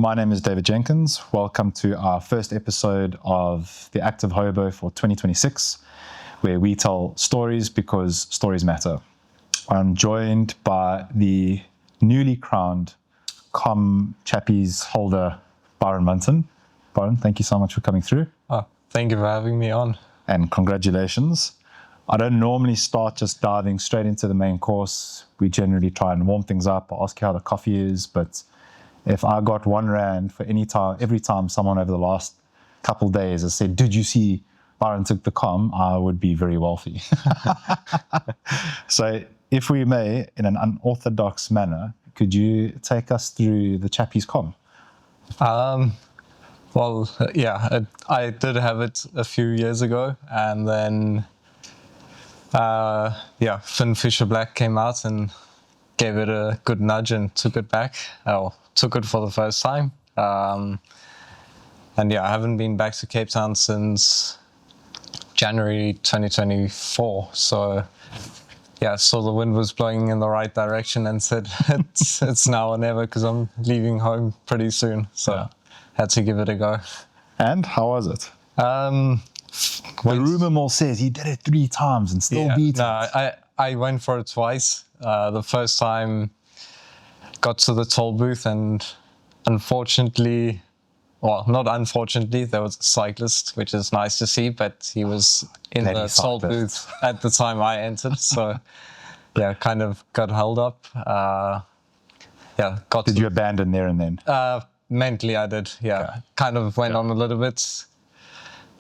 My name is David Jenkins. Welcome to our first episode of the Active Hobo for 2026, where we tell stories because stories matter. I'm joined by the newly crowned KOM Chappies holder, Byron Munton. Byron, thank you so much for coming through. Oh, thank you for having me on. And congratulations. I don't normally start just diving straight into the main course. We generally try and warm things up, ask you how the coffee is, but if I got R1 for every time someone over the last couple of days has said, "Did you see Byron took the KOM?" I would be very wealthy. So if we may, in an unorthodox manner, could you take us through the Chappies KOM? I did have it a few years ago, and then Finn Fisher Black came out and gave it a good nudge and took it back. Took it for the first time. I haven't been back to Cape Town since January 2024. So saw the wind was blowing in the right direction and said it's now or never, because I'm leaving home pretty soon. So had to give it a go. And how was it? The rumor mill says he did it 3 times and still beat it. No, I went for it twice. The first time got to the toll booth, and unfortunately, not unfortunately, there was a cyclist, which is nice to see, but he was in the toll booth at the time I entered. So kind of got held up. Did you abandon there and then? Mentally I did, Okay. Kind of went on a little bit,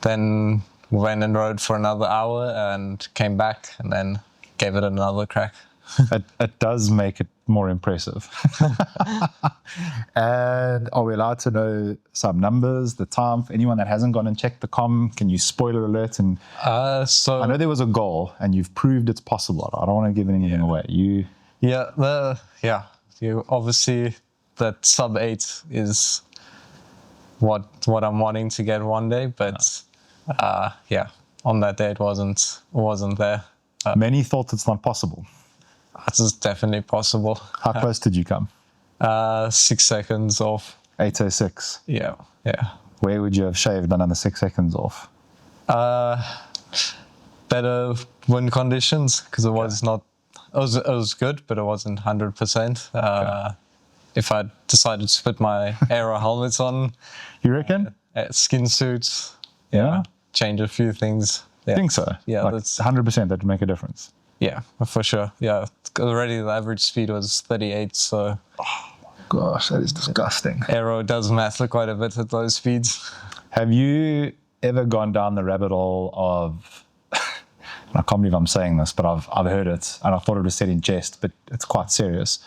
then went and rode for another hour and came back and then gave it another crack. It does make it more impressive. And are we allowed to know some numbers, the time? For anyone that hasn't gone and checked the KOM, can you spoiler alert? And I know there was a goal and you've proved it's possible. I don't want to give anything away. You obviously that sub 8 is what I'm wanting to get one day, but on that day it wasn't there. Many thought it's not possible. It is definitely possible. How close did you come? 6 seconds off. 8:06. Yeah. Where would you have shaved another 6 seconds off? Better wind conditions, because it was not. It was good, but it wasn't 100%. If I decided to put my aero helmets on, You reckon? Skin suits, change a few things. I think so. Yeah, like that's 100% that would make a difference. Yeah, for sure. Yeah, already the average speed was 38, so. Oh my gosh, that is disgusting. Aero does matter quite a bit at those speeds. Have you ever gone down the rabbit hole of, I can't believe I'm saying this, but I've heard it, and I thought it was said in jest, but it's quite serious,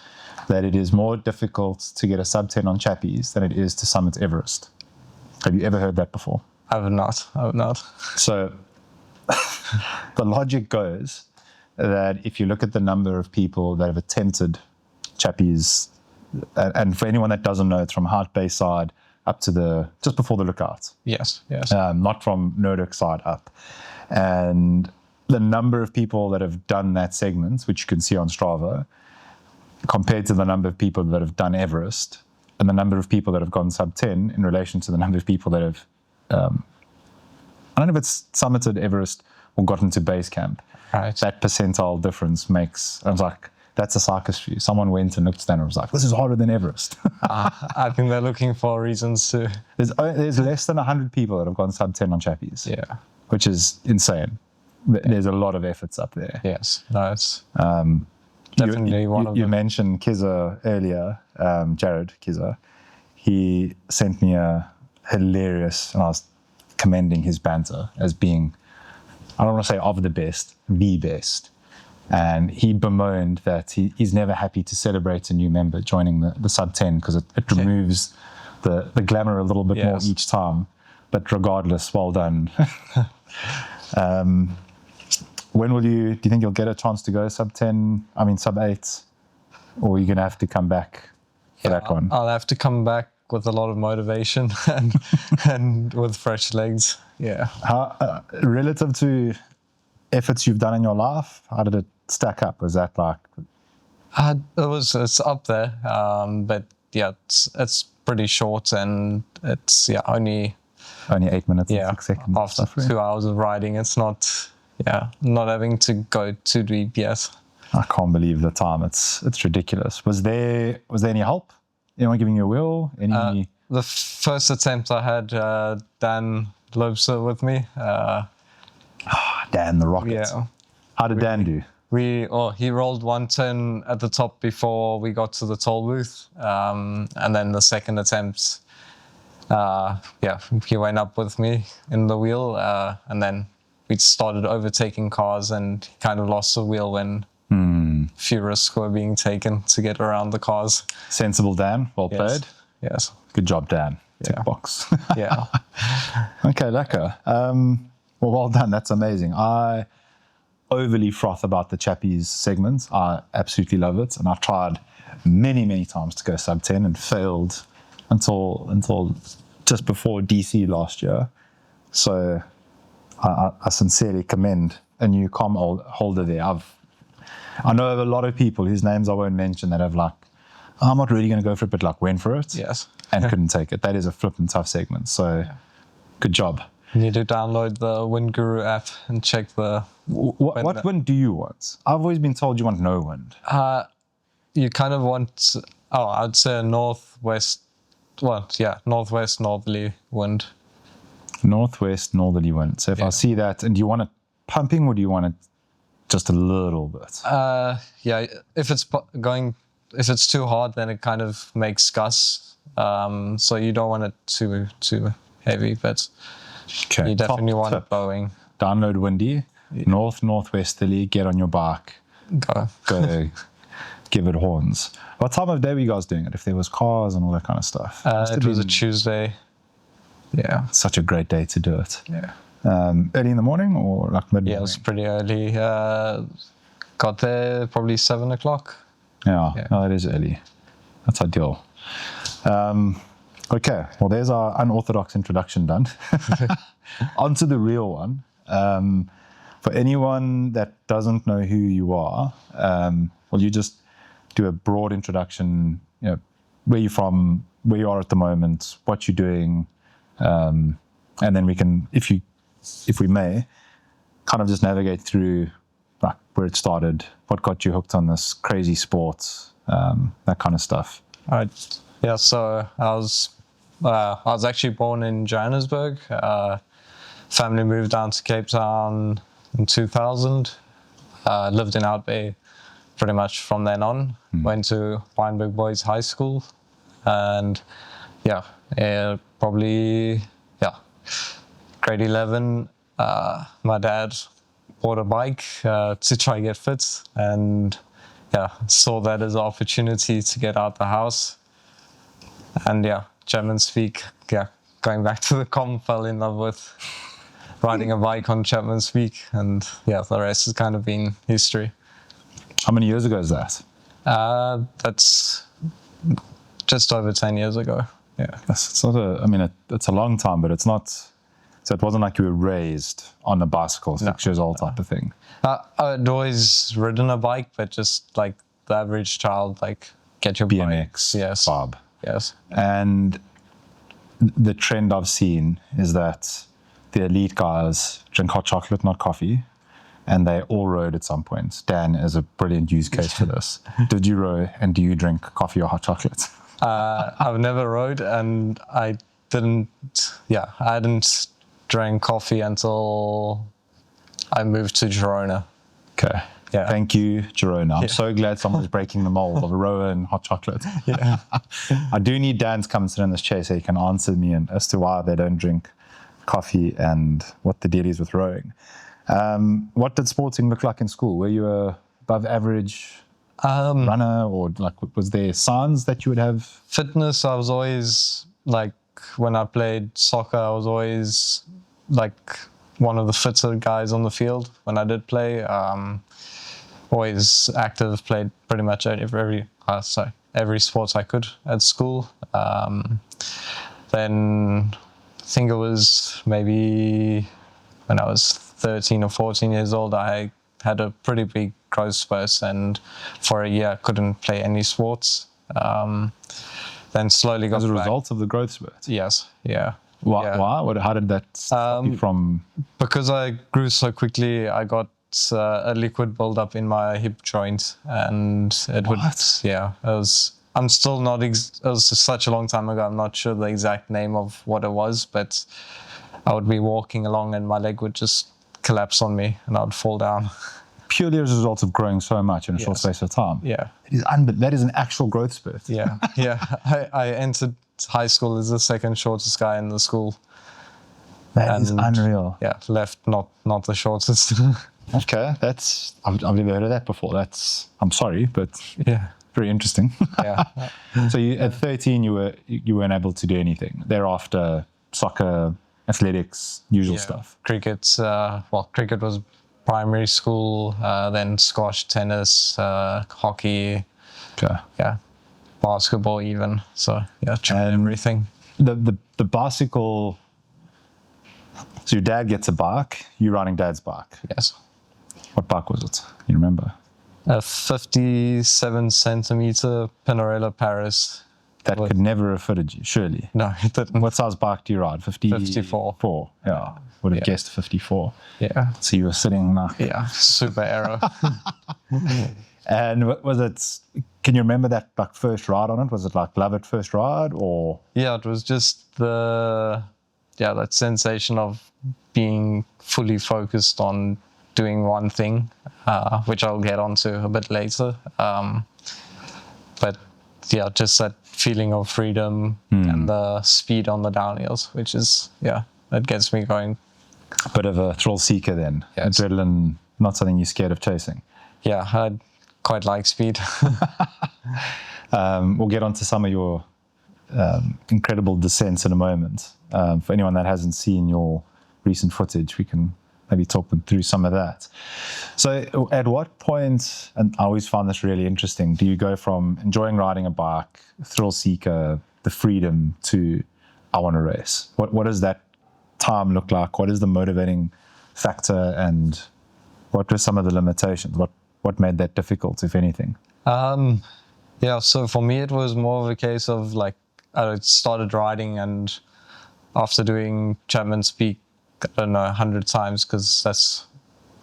that it is more difficult to get a sub 10 on Chappies than it is to summit Everest. Have you ever heard that before? I have not. So the logic goes that if you look at the number of people that have attempted Chappies, and for anyone that doesn't know, it's from Hout Bay side up to just before the lookout. Yes. Not from Nordic side up. And the number of people that have done that segment, which you can see on Strava, compared to the number of people that have done Everest, and the number of people that have gone sub 10 in relation to the number of people that have, I don't know if it's summited Everest or gotten to base camp. Right. That percentile difference makes, I was like, that's a circus for you. Someone went and looked at that and was like, this is harder than Everest. I think they're looking for reasons to. There's less than 100 people that have gone sub 10 on Chappies. Yeah. Which is insane. There's a lot of efforts up there. Yes. No, it's definitely one of them. You mentioned Kizza earlier, Jared Kizza. He sent me a hilarious, and I was commending his banter as being, I don't want to say of the best, the best. And he bemoaned that he's never happy to celebrate a new member joining the sub 10 because it removes the glamour a little bit more each time. But regardless, well done. When do you think you'll get a chance to go sub 8? Or are you going to have to come back for that one? I'll have to come back with a lot of motivation and with fresh legs. Yeah. How, relative to efforts you've done in your life, how did it stack up? Was that like? It's up there, but yeah, it's pretty short, and it's only 8 minutes and 6 seconds. After 2 hours of riding, it's not having to go too deep yet. I can't believe the time. It's ridiculous. Was there any help? Anyone giving you a wheel? The first attempt I had Dan Lobser with me. Dan the Rocket. Yeah. How did Dan do? He rolled one turn at the top before we got to the toll booth, and then the second attempt, he went up with me in the wheel, and then we started overtaking cars, and he kind of lost the wheel when a few risks were being taken to get around the cars. Sensible Dan, well played. Yes. Good job, Dan. Tick box. Yeah. Okay, lekker. Well done. That's amazing. I overly froth about the Chappies segments. I absolutely love it, and I've tried many, many times to go sub 10 and failed until just before DC last year. So I sincerely commend a new KOM holder there. I know of a lot of people whose names I won't mention that have I'm not really going to go for it, but went for it. Yes. And couldn't take it. That is a flippin' tough segment. So good job. You need to download the Wind Guru app and check the... What wind do you want? I've always been told you want no wind. You kind of want, I'd say a northwest northerly wind. Northwest northerly wind. So if I see that, and do you want it pumping or do you want it just a little bit? If it's too hard, then it kind of makes gusts. So you don't want it too heavy, but you definitely want it bowing. Download Windy, northwesterly, get on your bike, go give it horns. What time of day were you guys doing it? If there was cars and all that kind of stuff? It was a Tuesday. Yeah. Such a great day to do it. Yeah. Early in the morning or mid-morning? Yeah, it was pretty early. Got there probably 7 o'clock. Yeah. No, it is early. That's ideal. Okay, well, there's our unorthodox introduction done. On to the real one. For anyone that doesn't know who you are, will you just do a broad introduction, where you're from, where you are at the moment, what you're doing, and then we can, if we may, kind of just navigate through where it started, what got you hooked on this crazy sport, that kind of stuff. All right. Yeah, so I was actually born in Johannesburg. Family moved down to Cape Town in 2000. Lived in Out Bay pretty much from then on. Went to Wynberg Boys High School, and grade 11. My dad bought a bike to try get fit, and saw that as an opportunity to get out the house. And German speak, going back to the KOM, fell in love with riding a bike on Chapman speak, and the rest has kind of been history. How many years ago is that? That's just over 10 years ago. Yeah. It's not it's a long time, but it's not, so it wasn't like you were raised on a bicycle, 6 years old type of thing. I'd always ridden a bike, but just like the average child, get your BMX, bike. Yes. Bob. Yes. And the trend I've seen is that the elite guys drink hot chocolate, not coffee, and they all rode at some point. Dan is a brilliant use case for this. Did you row, and do you drink coffee or hot chocolate? I've never rode, and I hadn't drank coffee until I moved to Girona. Okay. Yeah. Thank you, Girona. I'm so glad someone's breaking the mold of a rower and hot chocolate. Yeah. I do need Dan to come sit in this chair so he can answer me as to why they don't drink coffee and what the deal is with rowing. What did sporting look like in school? Were you a above average runner, or was there signs that you would have? Fitness, I was always when I played soccer, I was always one of the fitter guys on the field when I did play. Always active, played pretty much every sport I could at school. Then I think it was maybe when I was 13 or 14 years old, I had a pretty big growth spurt, and for a year I couldn't play any sports. then slowly got As a back. result of the growth spurt. Yes, yeah. Why? Yeah. Why? How did that stop you from? Because I grew so quickly, I got a liquid buildup in my hip joint, and it would, yeah, it was. I'm still not. It was such a long time ago. I'm not sure the exact name of what it was, but I would be walking along and my leg would just collapse on me, and I'd fall down. Purely as a result of growing so much in a short space of time. Yeah, that is an actual growth spurt. yeah, yeah. I entered high school as the second shortest guy in the school. That is unreal. Yeah, left not the shortest. Okay, I've never heard of that before. I'm sorry, but yeah, very interesting. yeah. So at 13, you weren't able to do anything. Thereafter, soccer, athletics, usual stuff. Cricket. Cricket was primary school. Then squash, tennis, hockey. Okay. Yeah, basketball even. So yeah, tried everything. The bicycle. So your dad gets a bike. You riding dad's bike. Yes. What bike was it? You remember? A 57 centimeter Pinarello Paris. That could never have fitted you, surely. No, it didn't. What size bike do you ride? 54. 4. Yeah. Would have guessed 54. Yeah. So you were sitting like. Yeah, super aero. And was it? Can you remember that like first ride on it? Was it like love at first ride or? Yeah, it was just that sensation of being fully focused on doing one thing, which I'll get onto a bit later. But yeah, just that feeling of freedom and the speed on the downhills, which is, that gets me going. A bit of a thrill seeker then. Yeah, adrenaline, not something you're scared of chasing. Yeah, I quite like speed. We'll get onto some of your incredible descents in a moment. For anyone that hasn't seen your recent footage, we can maybe talk them through some of that. So at what point, and I always find this really interesting, do you go from enjoying riding a bike, thrill seeker, the freedom, to I want to race? What does that time look like? What is the motivating factor, and what were some of the limitations? What made that difficult, if anything? So for me it was more of a case of like I started riding, and after doing Chapman's Peak, I don't know, 100 times, because that's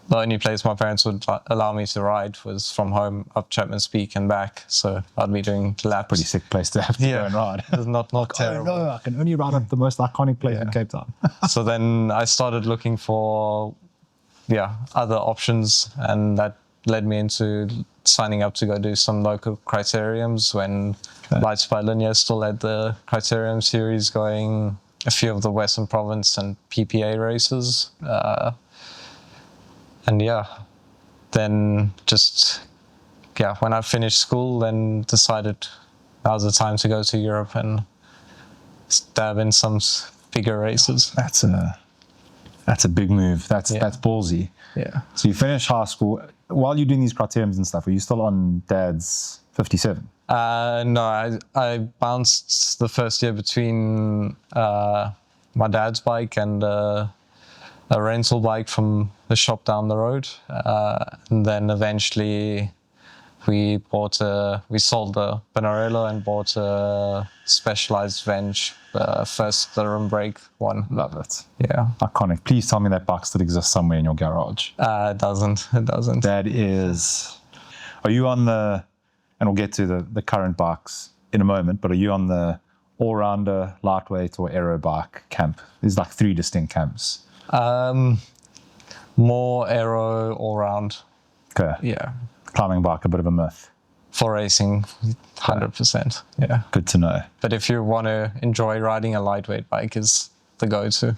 the only place my parents would allow me to ride was from home up Chapman's Peak and back. So I'd be doing laps. Pretty sick place to have to go and ride. It's not terrible. Oh no, I can only ride up the most iconic place in Cape Town. So then I started looking for other options, and that led me into signing up to go do some local criteriums when Lights by Linear still had the criterium series going, a few of the Western Province and PPA races. Then when I finished school, then decided now's the time to go to Europe and stab in some bigger races. That's a big move. That's ballsy. Yeah. So you finish high school. While you're doing these criteriums and stuff, were you still on Dad's 57? No, I bounced the first year between my dad's bike and a rental bike from the shop down the road, and then eventually we sold the Pinarello and bought a Specialized Venge, first the rim brake one. Love it. Yeah. Iconic. Please tell me that bike still exists somewhere in your garage. It doesn't. That is. Are you on the? And we'll get to the current bikes in a moment. But are you on the all-rounder, lightweight, or aero bike camp? There's like 3 distinct camps. More aero all round. Okay. Yeah. Climbing bike, a bit of a myth. For racing, 100%. Yeah. Good to know. But if you want to enjoy riding a lightweight bike, is the go-to.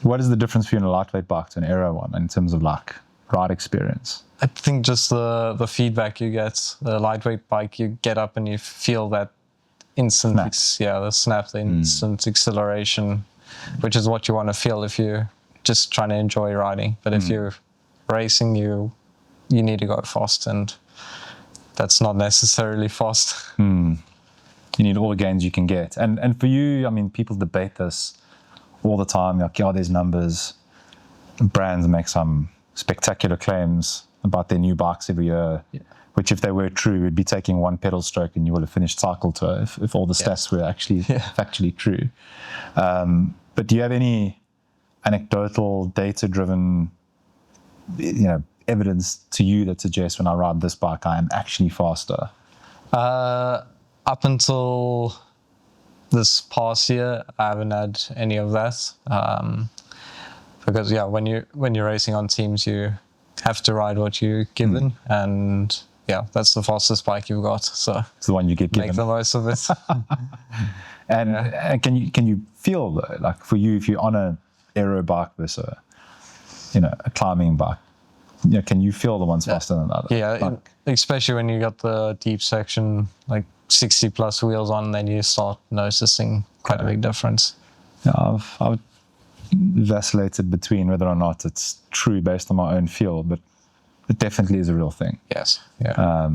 What is the difference between a lightweight bike to an aero one in terms of like ride experience? I think just the feedback you get. The lightweight bike, you get up and you feel that instant, the instant acceleration, which is what you want to feel if you're just trying to enjoy riding. But if you're racing, you need to go fast, and that's not necessarily fast. You need all the gains you can get. And for you, I mean, people debate this all the time. Like, there's numbers. Brands make some spectacular claims about their new bikes every year. Yeah. which if they were true, would be taking one pedal stroke and you would have finished cycle tour if all the stats were actually factually true. But do you have any anecdotal, data-driven, evidence to you that suggests when I ride this bike, I am actually faster? Up until this past year, I haven't had any of that. Because when you're racing on teams, you have to ride what you're given, and that's the fastest bike you've got. So it's the one you get given. Make the most of it. And can you feel though, like for you, if you're on a aero bike versus a climbing bike, can you feel the one's faster than the other? Yeah, especially when you got the deep section, like 60 plus wheels on, then you start noticing quite a big difference. Yeah, I've vacillated between whether or not it's true based on my own feel, but it definitely is a real thing. Yes. Yeah.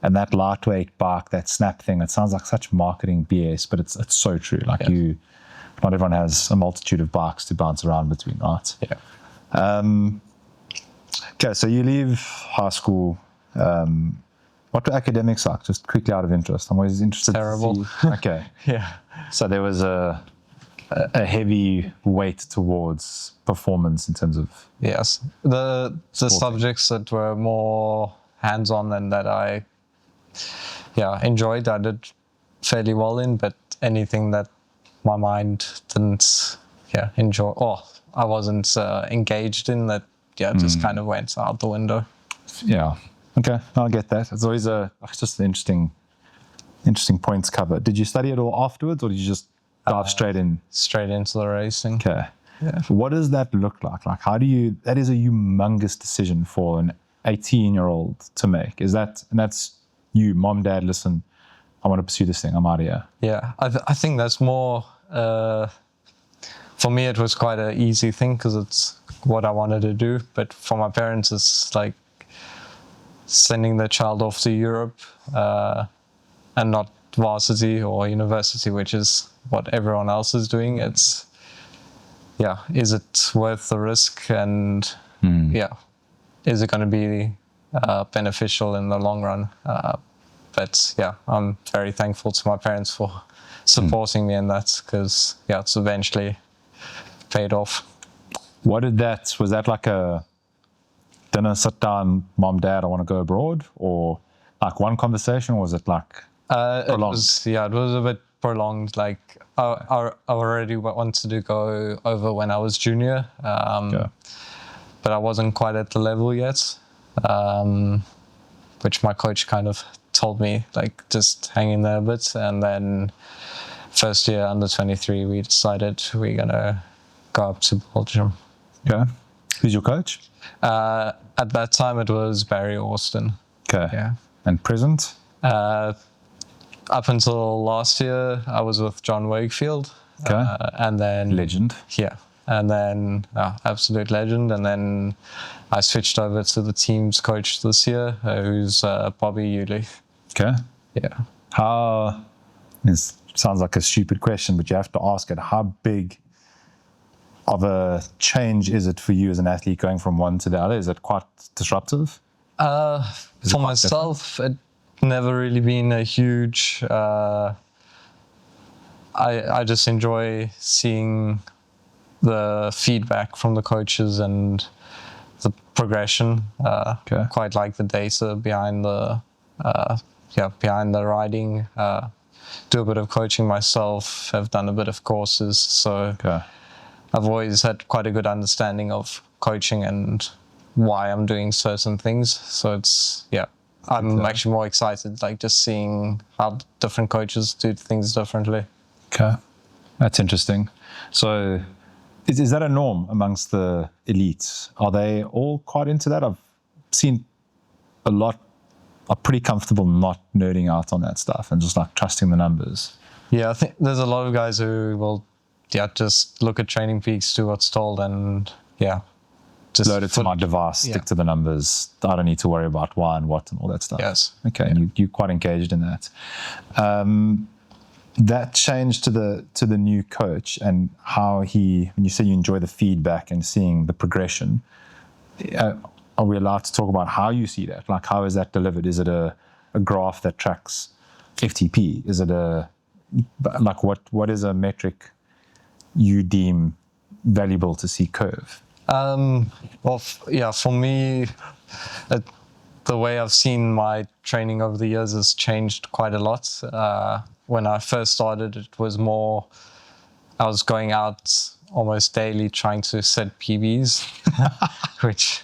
And that lightweight bike, that snap thing, it sounds like such marketing BS, but it's so true. Like not everyone has a multitude of bikes to bounce around between, right? Yeah. Okay, so you leave high school. What were academics like? Just quickly out of interest. I'm always interested. Terrible. To see. Okay. Yeah. So there was a heavy weight towards performance in terms of... Yes. The subjects that were more hands-on and that I enjoyed, I did fairly well in, but anything that my mind didn't enjoy, or I wasn't engaged in, that just kind of went out the window. Yeah. Okay, I'll get that. It's always just an interesting points cover. Did you study it all afterwards, or did you just dive straight in? Straight into the racing. Okay. Yeah. What does that look like? Like, that is a humongous decision for an 18-year-old to make. And that's you, mom, dad, listen, I want to pursue this thing, I'm out of here. Yeah, I think that's more, for me it was quite an easy thing because it's what I wanted to do. But for my parents, it's like sending their child off to Europe and not varsity or university, which is what everyone else is doing. It's, is it worth the risk? And is it going to be beneficial in the long run? But I'm very thankful to my parents for supporting me in that, because it's eventually paid off. Was that like a dinner, sit down, mom, dad, I want to go abroad, or like one conversation, or was it like prolonged? It was a bit prolonged. Like I already wanted to go over when I was junior, but I wasn't quite at the level yet, which my coach kind of told me, like, just hang in there a bit. And then first year under 23, we decided we're gonna go up to Belgium. Okay. Who's your coach? At that time it was Barry Austin. Okay. Yeah. And present? Up until last year I was with John Wakefield. Okay. And then legend. Yeah. And then absolute legend. And then I switched over to the team's coach this year, who's Bobby Yulee. Okay. Yeah. This sounds like a stupid question, but you have to ask it. How big of a change is it for you as an athlete going from one to the other? Is it quite disruptive? For myself, it never really been a huge... I just enjoy seeing the feedback from the coaches and the progression. Quite like the data behind the riding. Do a bit of coaching myself. Have done a bit of courses, so I've always had quite a good understanding of coaching and why I'm doing certain things. So it's I'm actually more excited, like just seeing how different coaches do things differently. Okay, that's interesting. So is that a norm amongst the elites? Are they all quite into that? I've seen a lot are pretty comfortable not nerding out on that stuff and just like trusting the numbers. Yeah, I think there's a lot of guys who will just look at Training Peaks, do what's told, and just load it to my device, stick to the numbers. I don't need to worry about why and what and all that stuff. Yes. Okay, and you're quite engaged in that. That change to the new coach and how when you say you enjoy the feedback and seeing the progression, are we allowed to talk about how you see that? Like, how is that delivered? Is it a graph that tracks FTP? Is it like what is a metric you deem valuable to see curve? Well, yeah, for me, the way I've seen my training over the years has changed quite a lot. When I first started, it was more, I was going out almost daily trying to set PBs, which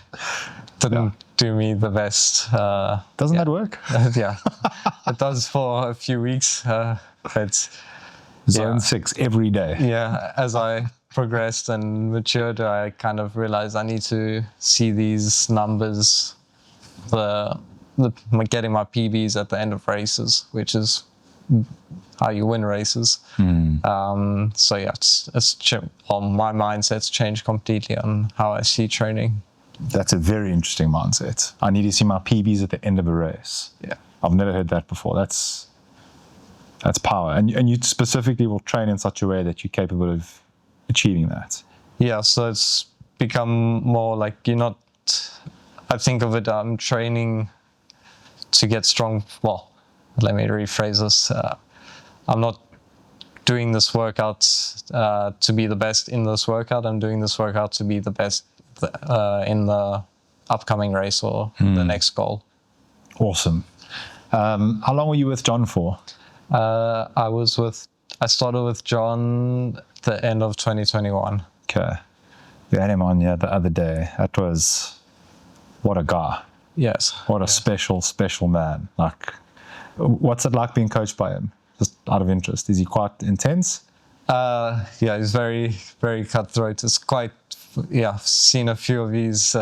didn't do me the best. Doesn't that work? Yeah, it does for a few weeks. But Zone 6 every day. yeah, as I progressed and matured, I kind of realized I need to see these numbers, getting my PBs at the end of races, which is how you win races. So yeah, my mindset's changed completely on how I see training. That's a very interesting mindset. I need to see my PBs at the end of a race. Yeah, I've never heard that before. That's power. And you specifically will train in such a way that you're capable of achieving that. Yeah, so it's become more like I think of it, I'm training to get strong. Well, let me rephrase this. I'm not doing this workout to be the best in this workout. I'm doing this workout to be the best in the upcoming race or the next goal. Awesome. How long were you with John for? I started with John the end of 2021. Okay. We had him on the other day. That was, what a guy. Yes. What a special man. Like, what's it like being coached by him? Just out of interest. Is he quite intense? Yeah, he's very, very cutthroat. It's quite, I've seen a few of his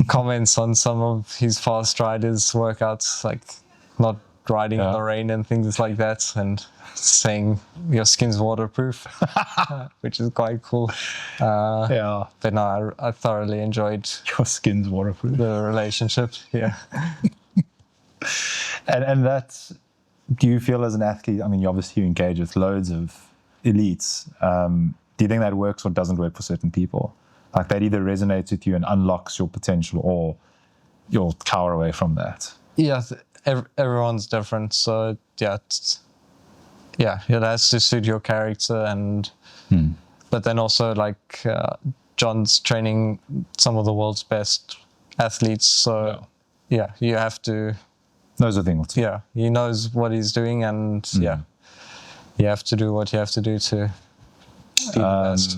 comments on some of his fast riders' workouts, like not riding in the rain and things like that, and saying your skin's waterproof, which is quite cool. But no, I thoroughly enjoyed Your skin's waterproof. the relationship. Yeah. And that's, do you feel as an athlete, I mean, you engage with loads of elites. Do you think that works or doesn't work for certain people? Like that either resonates with you and unlocks your potential, or you'll cower away from that? Yeah, everyone's different. So it has to suit your character, and but then also like John's training some of the world's best athletes. So you have to. Those are things. Yeah, he knows what he's doing, and you have to do what you have to do to be the best.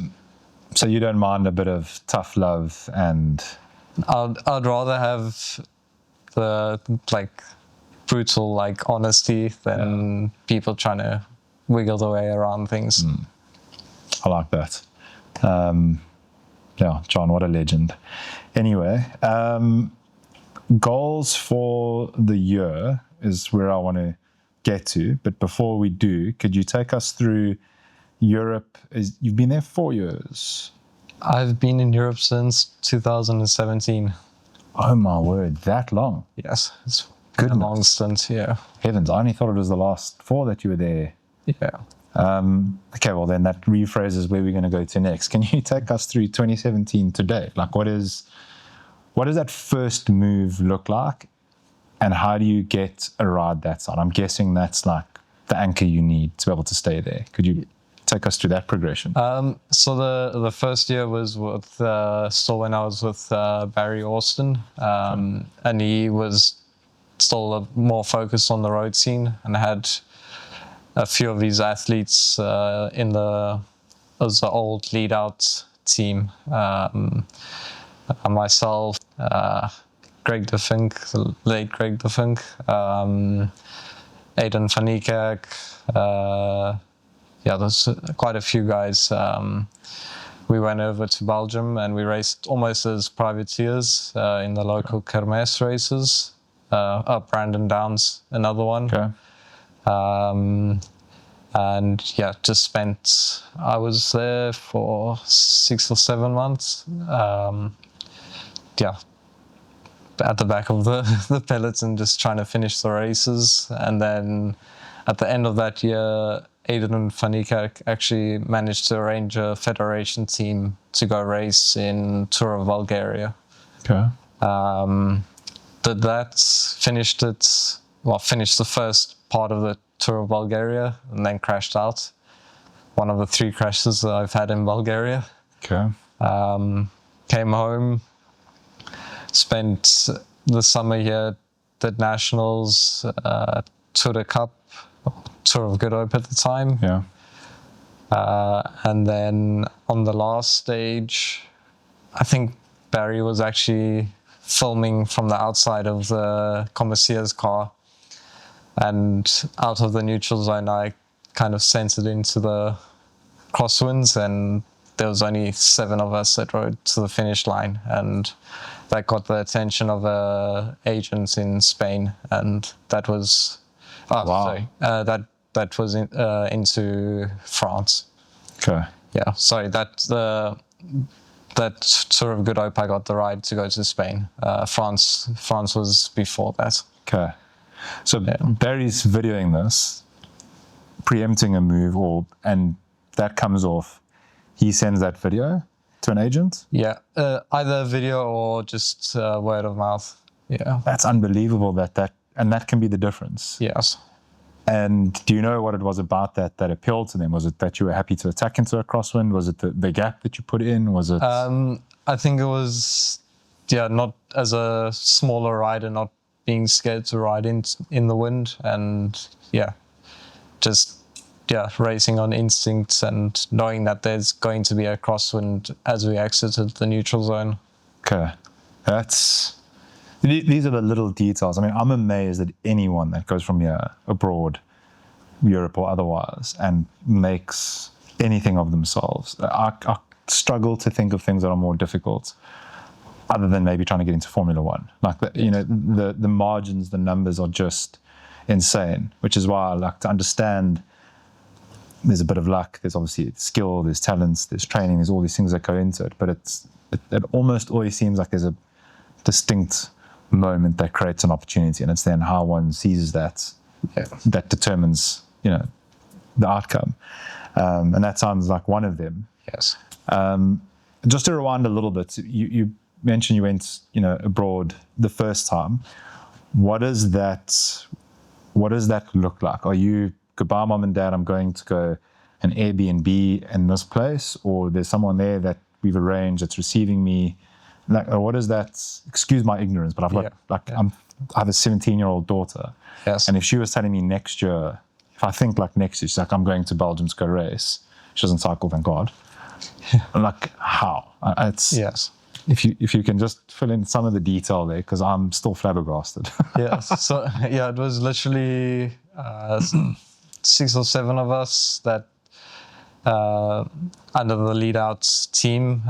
So you don't mind a bit of tough love, and I'd rather have the brutal honesty than people trying to wiggle their way around things. I like that. John, what a legend. Anyway, goals for the year is where I want to get to. But before we do, could you take us through Europe? You've been there 4 years. I've been in Europe since 2017. Oh my word, that long? Yes, it's been a long stint, yeah. Heavens, I only thought it was the last 4 that you were there. Yeah. Okay, well then that rephrases where we're going to go to next. Can you take us through 2017 today? Like what does that first move look like, and how do you get a ride that side? I'm guessing that's like the anchor you need to be able to stay there. Could you take us through that progression? So the first year was with still when I was with Barry Austin, and he was still more focused on the road scene, and had a few of these athletes in the old lead out team. Myself, Greg de Vink, the late Greg de Vink, Aiden van Niekerk, there's quite a few guys. We went over to Belgium and we raced almost as privateers in the local kermesse races. Brandon Downs, another one. Okay. I was there for 6 or 7 months. At the back of the peloton, just trying to finish the races. And then at the end of that year, Aiden van Niekerk actually managed to arrange a federation team to go race in Tour of Bulgaria. Okay. Did that, finished the first part of the Tour of Bulgaria and then crashed out. One of the 3 crashes that I've had in Bulgaria. Okay. Came home, spent the summer here, did nationals, Tour de Cup, Tour of Good Hope at the time. Yeah. And then on the last stage, I think Barry was actually filming from the outside of the Commissaires car, and out of the neutral zone I kind of centered into the crosswinds, and there was only 7 of us that rode to the finish line, and that got the attention of a agent in Spain, and that was that was into France. Okay. Yeah, sorry, that Tour of Good Hope, I got the ride to go to Spain. France was before that. Okay. So Barry's videoing this, preempting a move, and that comes off. He sends that video to an agent? Yeah, either video or just word of mouth. Yeah. That's unbelievable that can be the difference. Yes. And do you know what it was about that appealed to them? Was it that you were happy to attack into a crosswind? Was it the gap that you put in? Was it? I think it was, not as a smaller rider, not being scared to ride in the wind, and just racing on instincts and knowing that there's going to be a crosswind as we exited the neutral zone. Okay, these are the little details. I mean, I'm amazed at anyone that goes from here abroad, Europe or otherwise, and makes anything of themselves. I struggle to think of things that are more difficult, other than maybe trying to get into Formula One. Like the margins, the numbers are just insane. Which is why I like to understand. There's a bit of luck. There's obviously skill. There's talents. There's training. There's all these things that go into it. But it almost always seems like there's a distinct moment that creates an opportunity, and it's then how one seizes that that determines the outcome, and that sounds like one of them. Yes. Just to rewind a little bit, you mentioned you went abroad the first time. What does that look like? Are you, goodbye mom and dad, I'm going to go an Airbnb in this place, or there's someone there that we've arranged that's receiving me? Like, what is that? Excuse my ignorance, but I've got I have a 17-year-old daughter. Yes. And if she was telling me next year, if I think like next year, she's like, I'm going to Belgium to go race. She doesn't cycle, thank God. I'm like, how? Yes. If you can just fill in some of the detail there, because I'm still flabbergasted. Yes. So it was literally 6 or 7 of us that under the lead outs team.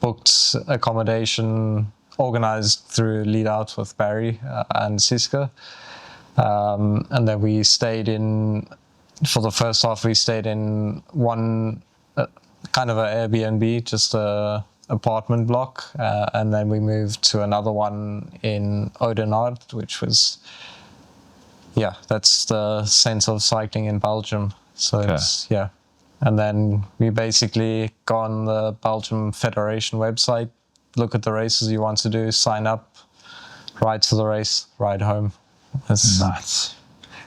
Booked accommodation, organized through lead out with Barry and Siska, and then we stayed in, for the first half we stayed in one kind of an Airbnb, just a apartment block, and then we moved to another one in Oudenaarde, which was that's the sense of cycling in Belgium. So it's and then we basically go on the Belgium Federation website, look at the races you want to do, sign up, ride to the race, ride home. That's nuts.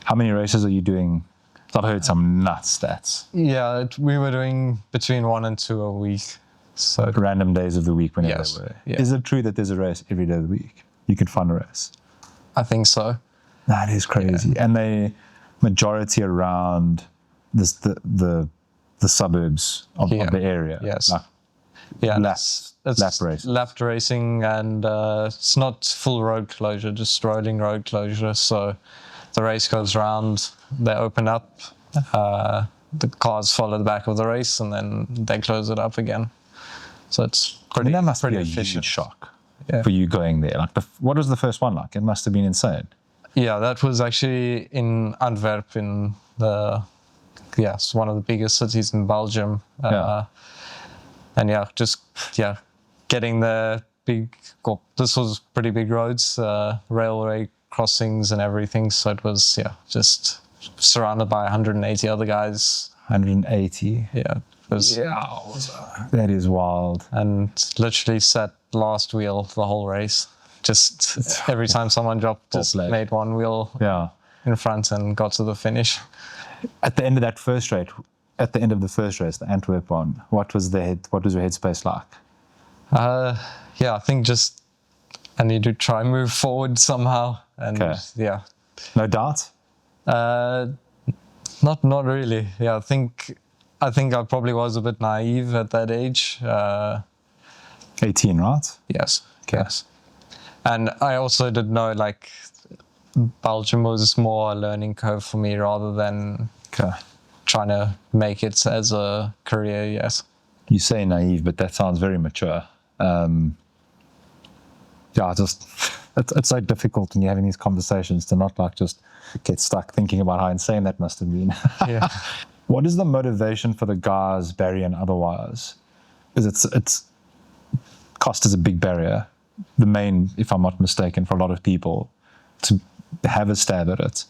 How many races are you doing? I've heard some nuts stats. Yeah, we were doing between 1 and 2 a week. So random days of the week whenever yes, they were. Yeah. Is it true that there's a race every day of the week? You can find a race. I think so. That is crazy. Yeah. And the majority around this, the suburbs of the area. Yes. Like lap race. Lap racing, and it's not full road closure, just rolling road closure. So the race goes round, they open up, the cars follow the back of the race, and then they close it up again. So it's pretty, that must pretty be a efficient. huge shock for you going there. Like, what was the first one like? It must have been insane. Yeah, that was actually in Antwerp, in it's one of the biggest cities in Belgium. And getting the this was pretty big roads, railway crossings and everything. So it was, just surrounded by 180 other guys. 180? Yeah. That is wild. And literally sat last wheel the whole race. Just every time someone dropped, just made one wheel in front and got to the finish. At the end of that first race, the Antwerp one, what was your headspace like? I think just I need to try and move forward somehow, and No doubt? Not really. Yeah, I think I probably was a bit naive at that age. 18, right? Yes. Okay. Yes. And I also didn't know, like, Belgium was more a learning curve for me rather than trying to make it as a career, yes. You say naive, but that sounds very mature. It's so difficult when you're having these conversations to not like just get stuck thinking about how insane that must have been. Yeah. What is the motivation for the guys, Barry and otherwise? Because it's cost is a big barrier. The main, if I'm not mistaken, for a lot of people to have a stab at it.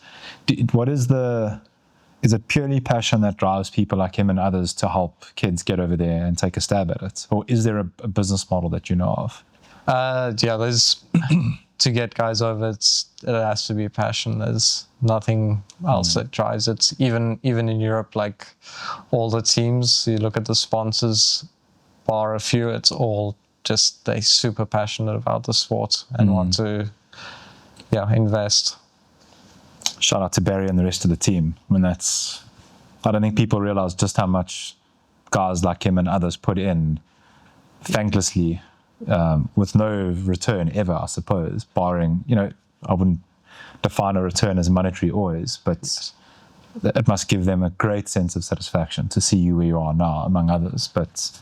Is it purely passion that drives people like him and others to help kids get over there and take a stab at it? Or is there a business model that you know of? There's to get guys over, it has to be passion. There's nothing else that drives it. Even in Europe, like all the teams, you look at the sponsors, bar a few, it's all just they're super passionate about the sport and want to invest. Shout out to Barry and the rest of the team. I mean, I don't think people realize just how much guys like him and others put in thanklessly, with no return ever, I suppose, barring, I wouldn't define a return as monetary always, but it must give them a great sense of satisfaction to see you where you are now, among others. But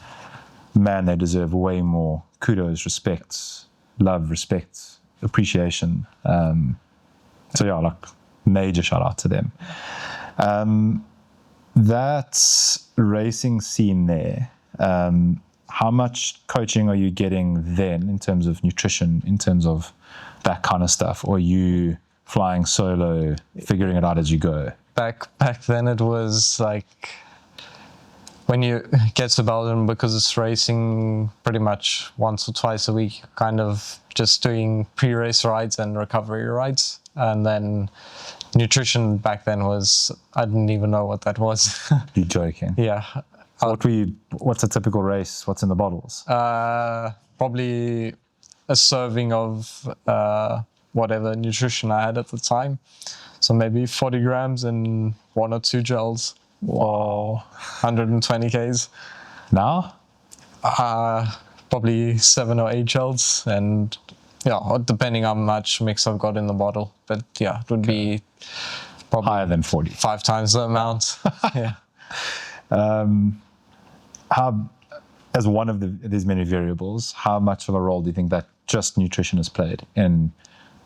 man, they deserve way more kudos, respect, love, respect, appreciation. Major shout out to them. That racing scene there, how much coaching are you getting then in terms of nutrition, in terms of that kind of stuff? Or are you flying solo, figuring it out as you go? Back then it was like, when you get to Belgium, because it's racing pretty much once or twice a week, kind of just doing pre-race rides and recovery rides. And then nutrition back then was, I didn't even know what that was. You're joking? Yeah. What's a typical race? What's in the bottles? Probably a serving of whatever nutrition I had at the time. So maybe 40 grams and 1 or 2 gels. Wow. 120 Ks. Now? Probably 7 or 8 gels, and depending how much mix I've got in the bottle. But it would be probably higher than 40. 5 times the amount. Yeah. How, as one of these many variables, how much of a role do you think that just nutrition has played in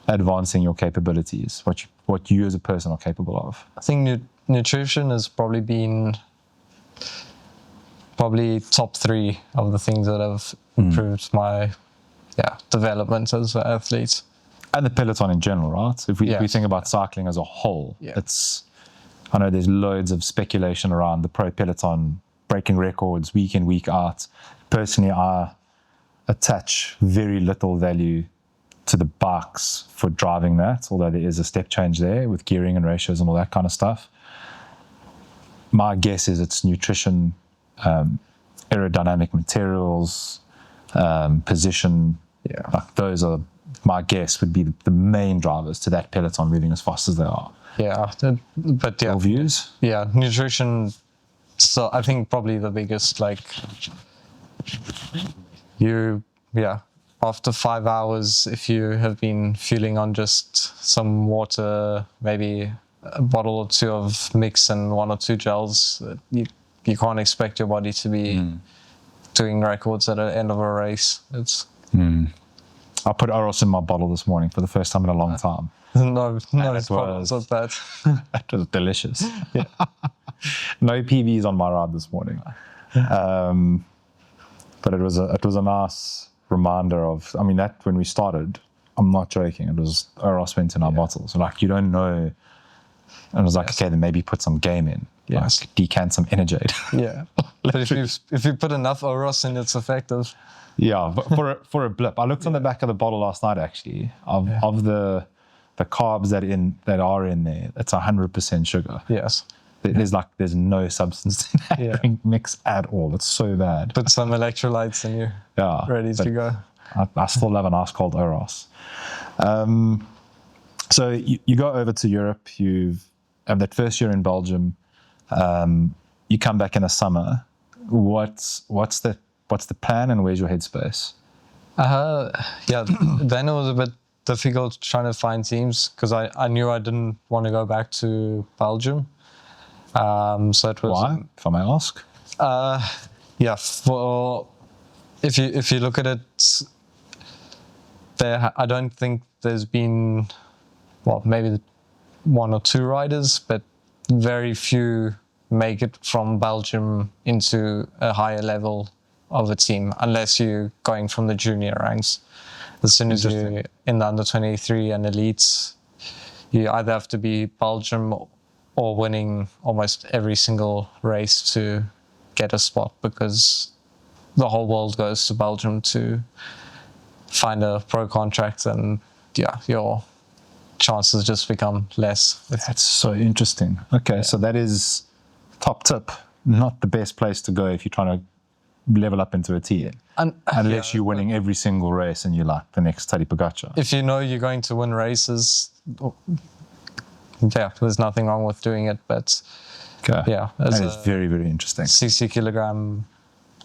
advancing your capabilities, what you as a person are capable of? I think nutrition has probably been top 3 of the things that have improved my development as an athlete. And the peloton in general, right? If we think about cycling as a whole, I know there's loads of speculation around the pro peloton breaking records week in, week out. Personally, I attach very little value to the bikes for driving that, although there is a step change there with gearing and ratios and all that kind of stuff. My guess is it's nutrition, aerodynamic materials, position. Like those are, my guess would be the main drivers to that peloton moving as fast as they are. Your views? Yeah, nutrition. So I think probably the biggest, after 5 hours, if you have been fueling on just some water, maybe a bottle or 2 of mix and 1 or 2 gels, you can't expect your body to be doing records at the end of a race. I put Oros in my bottle this morning for the first time in a long time. No problems with that. That was delicious. Yeah. No PBs on my ride this morning. But it was a nice reminder of, that when we started, I'm not joking, it was Oros went in our bottles. Like, you don't know And I was like, okay, then maybe put some game in. Yes. Like decant some Energade. Yeah. But if you put enough Oros in, it's effective. Yeah, but for a blip. I looked on the back of the bottle last night actually of the carbs that are in there. It's 100% sugar. Yes. There's no substance in that drink mix at all. It's so bad. Put some electrolytes in you. Yeah, Ready to go. I still love an ice cold Oros. So you go over to Europe. You have that first year in Belgium. You come back in the summer. What's the plan and where's your headspace? Yeah, then it was a bit difficult trying to find teams because I knew I didn't want to go back to Belgium. So it was. Why, if I may ask? Yeah, for if you look at it, I don't think there's been, well, maybe one or two riders, but very few make it from Belgium into a higher level of a team, unless you're going from the junior ranks. As soon as you're in the under 23 and elites, you either have to be Belgium or winning almost every single race to get a spot, because the whole world goes to Belgium to find a pro contract, and yeah, your chances just become less. That's so interesting. Okay, so that is top tip. Not the best place to go if you're trying to level up into a tier. Unless you're winning every single race and you're like the next Tadej Pogacar. If you know you're going to win races, yeah, there's nothing wrong with doing it. But yeah, that is very, very interesting. 60 kilogram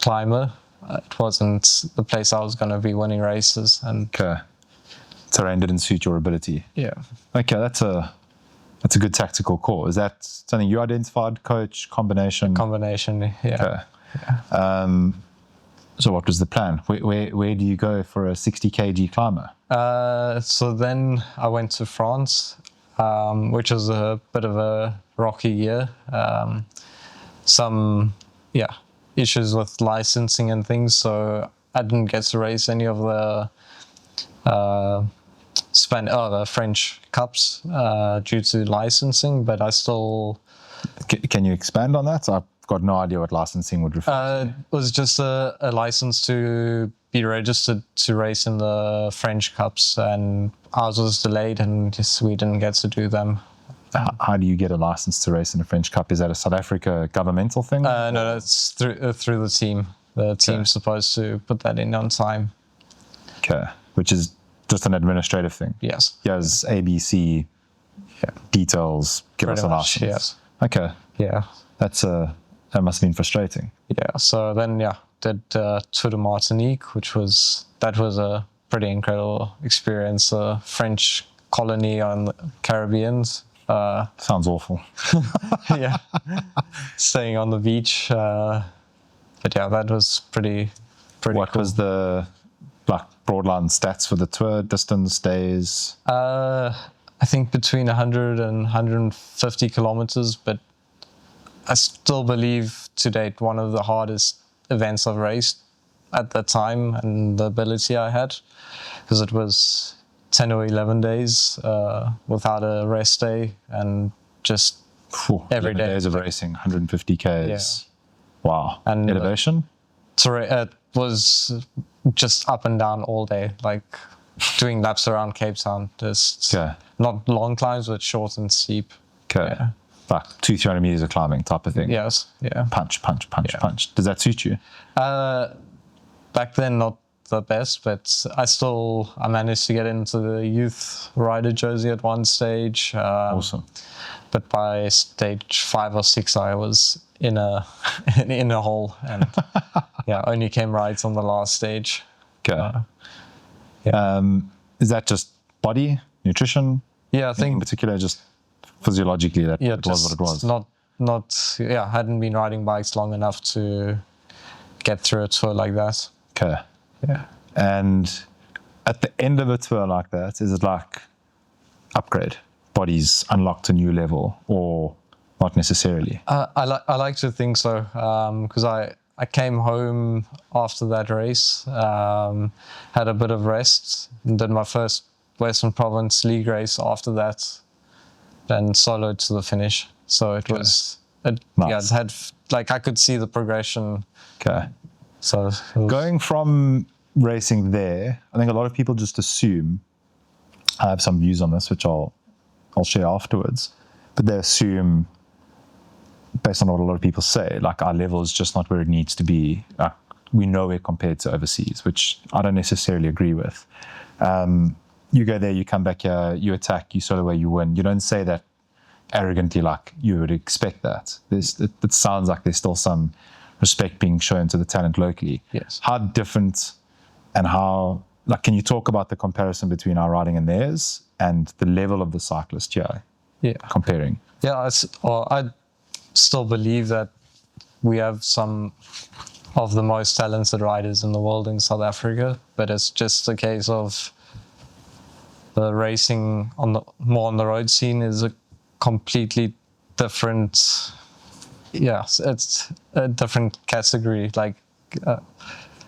climber, it wasn't the place I was going to be winning races. And terrain didn't suit your ability. Yeah. Okay, that's a good tactical call. Is that something you identified, coach, combination? Combination, yeah. Okay. Yeah. So what was the plan? Where do you go for a 60 kg climber? So then I went to France, which was a bit of a rocky year. Some issues with licensing and things, so I didn't get to race any of the the French Cups due to licensing, but I still... Can you expand on that? I've got no idea what licensing would refer to. It was just a license to be registered to race in the French Cups, and ours was delayed and we didn't get to do them. How do you get a license to race in a French Cup? Is that a South Africa governmental thing? No, it's through the team. The team's supposed to put that in on time. Okay, which is just an administrative thing? Yes. Yes, ABC details, give us a license. Yes. Okay. Yeah. That must have been frustrating. Yeah, so then, did Tour de Martinique, that was a pretty incredible experience. A French colony on the Caribbean. Sounds awful. Yeah, staying on the beach. But yeah, that was pretty What cool. was the broadline stats for the tour, distance, days? I think between 100 and 150 kilometers, but I still believe to date one of the hardest events I've raced at that time, and the ability I had, because it was 10 or 11 days without a rest day, and just every day. Days of racing, 150 Ks. Yeah. Wow. And elevation? It was just up and down all day, like doing laps around Cape Town. Just not long climbs, but short and steep. Okay. Yeah. Like 200-300 meters of climbing type of thing. Yes. Yeah. Punch. Does that suit you? Back then, not the best, but I managed to get into the youth rider jersey at one stage. Awesome. But by stage 5 or 6, I was in a hole, and only came right on the last stage. Okay. Is that just body, nutrition? Yeah, I think in particular, just physiologically that it was what it was. I hadn't been riding bikes long enough to get through a tour like that. Okay. Yeah. And at the end of a tour like that, is it like upgrade? Bodies unlocked a new level, or not necessarily? I like to think so, because I came home after that race, had a bit of rest, and did my first Western Province League race after that. and soloed to the finish. So it was, Nice. yeah, it had, like, I could see the progression. Okay. So it was, Going from racing there, I think a lot of people just assume, I have some views on this, which I'll share afterwards, but they assume, based on what a lot of people say, like our level is just not where it needs to be. We know it compared to overseas, which I don't necessarily agree with. You go there, you come back here, you attack, you solo away, you win. You don't say that arrogantly like you would expect that. It sounds like there's still some respect being shown to the talent locally. Yes. How different and how, like, can you talk about the comparison between our riding and theirs and the level of the cyclist here? Yeah. Comparing. Yeah, I still believe that we have some of the most talented riders in the world in South Africa, but it's just a case of the racing more on the road scene is a completely different, it's a different category. Like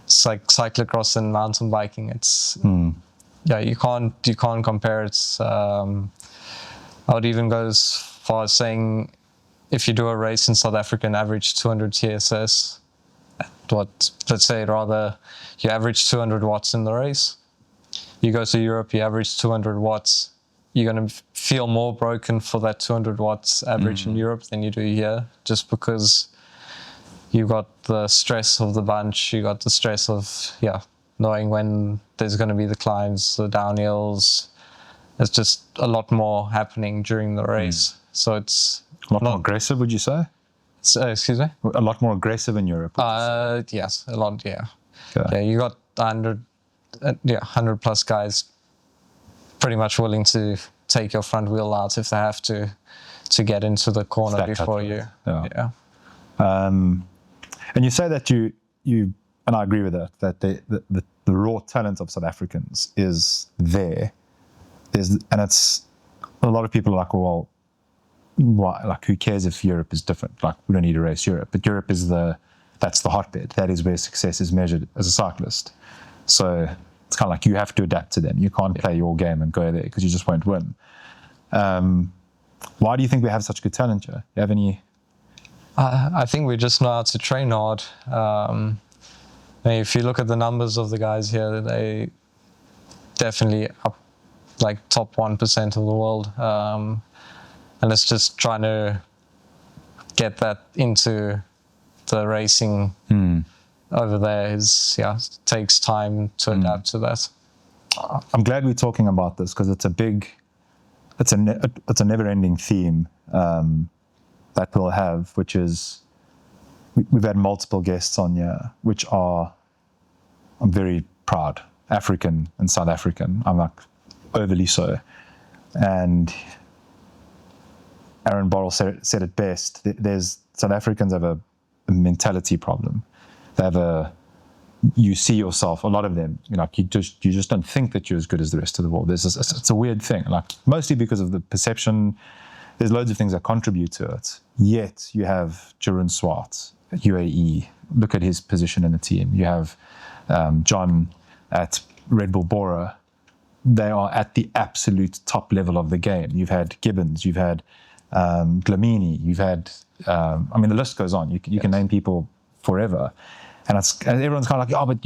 it's like cyclocross and mountain biking. It's you can't compare it. I would even go as far as saying, if you do a race in South Africa and average 200 TSS, let's say rather you average 200 watts in the race, you go to Europe, you average 200 watts, you're going to feel more broken for that 200 watts average in Europe than you do here, just because you got the stress of the bunch, you got the stress of, knowing when there's going to be the climbs, the downhills. There's just a lot more happening during the race. So it's A lot more aggressive, would you say? Excuse me? A lot more aggressive in Europe. Yes, a lot, yeah. Okay. Yeah, you got 100 plus guys pretty much willing to take your front wheel out if they have to get into the corner Stacked before up, you. yeah. And you say that you and I agree with that the raw talent of South Africans is there. And it's, a lot of people are like, well, why, like, who cares if Europe is different? Like, we don't need to race Europe. But Europe is that's the hotbed. That is where success is measured as a cyclist. So it's kind of like you have to adapt to them. You can't play your game and go there because you just won't win. Why do you think we have such good talent here? Do you have any? I think we just know how to train hard. If you look at the numbers of the guys here, they definitely up like top 1% of the world. And it's just trying to get that into the racing over there it takes time to adapt to that. I'm glad we're talking about this because it's a never-ending theme that we'll have, which is we've had multiple guests on here, which I'm very proud, African and South African. I'm like overly so, and Aaron Borrell said it best. South Africans have a mentality problem. They have you see yourself, a lot of them, you just don't think that you're as good as the rest of the world. It's a weird thing, like mostly because of the perception. There's loads of things that contribute to it. Yet you have Jeroen Swart at UAE. Look at his position in the team. You have John at Red Bull Bora. They are at the absolute top level of the game. You've had Gibbons, you've had Glamini, you've had, the list goes on. You can name people forever. And everyone's kind of like, but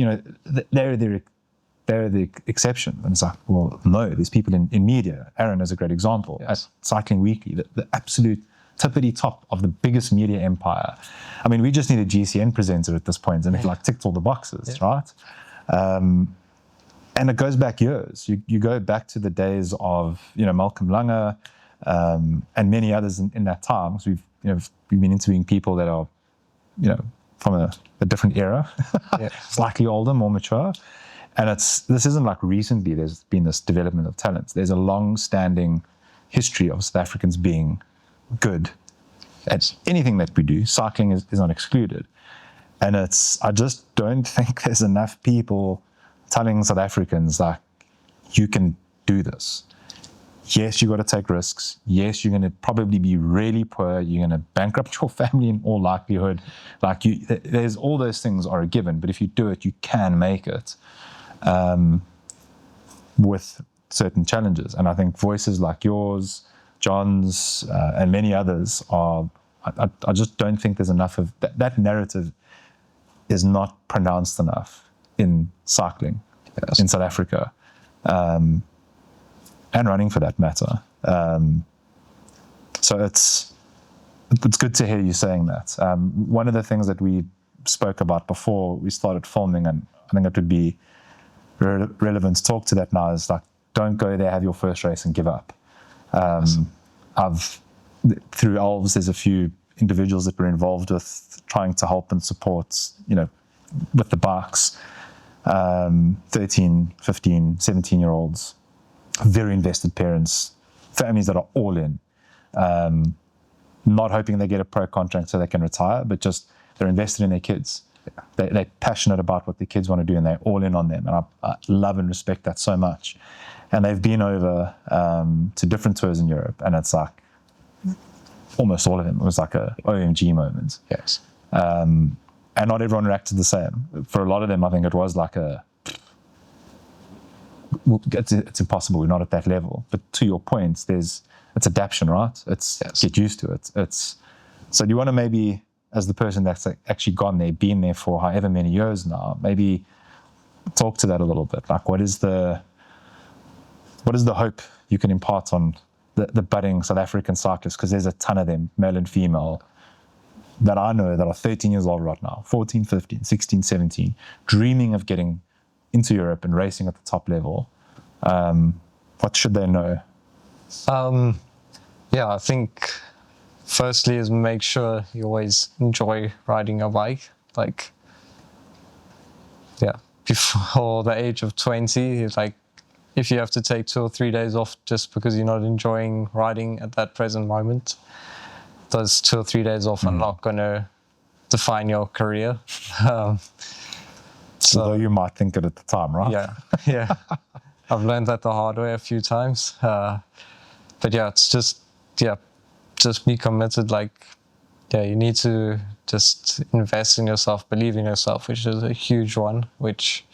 they're the exception. And it's like, well, no, there's people in media. Aaron is a great example. Yes. At Cycling Weekly, the absolute tippity top of the biggest media empire. We just need a GCN presenter at this point, and it ticked all the boxes, right? And it goes back years. You go back to the days of Malcolm Lange and many others in that time. So we've been interviewing people that are from a different era, slightly older, more mature. And this isn't like recently there's been this development of talent. There's a long-standing history of South Africans being good at anything that we do. Cycling is not excluded. And I just don't think there's enough people telling South Africans, like, you can do this. Yes, you got to take risks. Yes, you're going to probably be really poor. You're going to bankrupt your family in all likelihood. There's all those things are a given. But if you do it, you can make it with certain challenges. And I think voices like yours, John's, and many others are. I just don't think there's enough of that narrative is not pronounced enough in cycling in South Africa, and running for that matter. So it's good to hear you saying that. One of the things that we spoke about before we started filming, and I think it would be relevant to talk to that now, is like, don't go there, have your first race and give up. Through Elves, there's a few individuals that were involved with trying to help and support, with the bikes, 13, 15, 17-year-olds, very invested parents, families that are all in, not hoping they get a pro contract so they can retire, but just they're invested in their kids. They're passionate about what their kids want to do, and they're all in on them. And I love and respect that so much. And they've been over to different tours in Europe, and it's like almost all of them. It was like a OMG moment. Yes. And not everyone reacted the same. For a lot of them, I think it was like it's impossible. We're not at that level. But to your point, it's adaptation, right? It's get used to it. So do you want to maybe, as the person that's actually gone there, been there for however many years now, maybe talk to that a little bit? Like, what is the hope you can impart on the budding South African cyclists? Because there's a ton of them, male and female, that I know that are 13 years old right now, 14, 15, 16, 17, dreaming of getting into Europe and racing at the top level. What should they know? I think firstly is make sure you always enjoy riding a bike. Like, before the age of 20, it's like, if you have to take 2 or 3 days off just because you're not enjoying riding at that present moment, those 2 or 3 days off are not going to define your career. Although you might think it at the time, right? Yeah. I've learned that the hard way a few times. But it's just be committed. Like, you need to just invest in yourself, believe in yourself, which is a huge one, which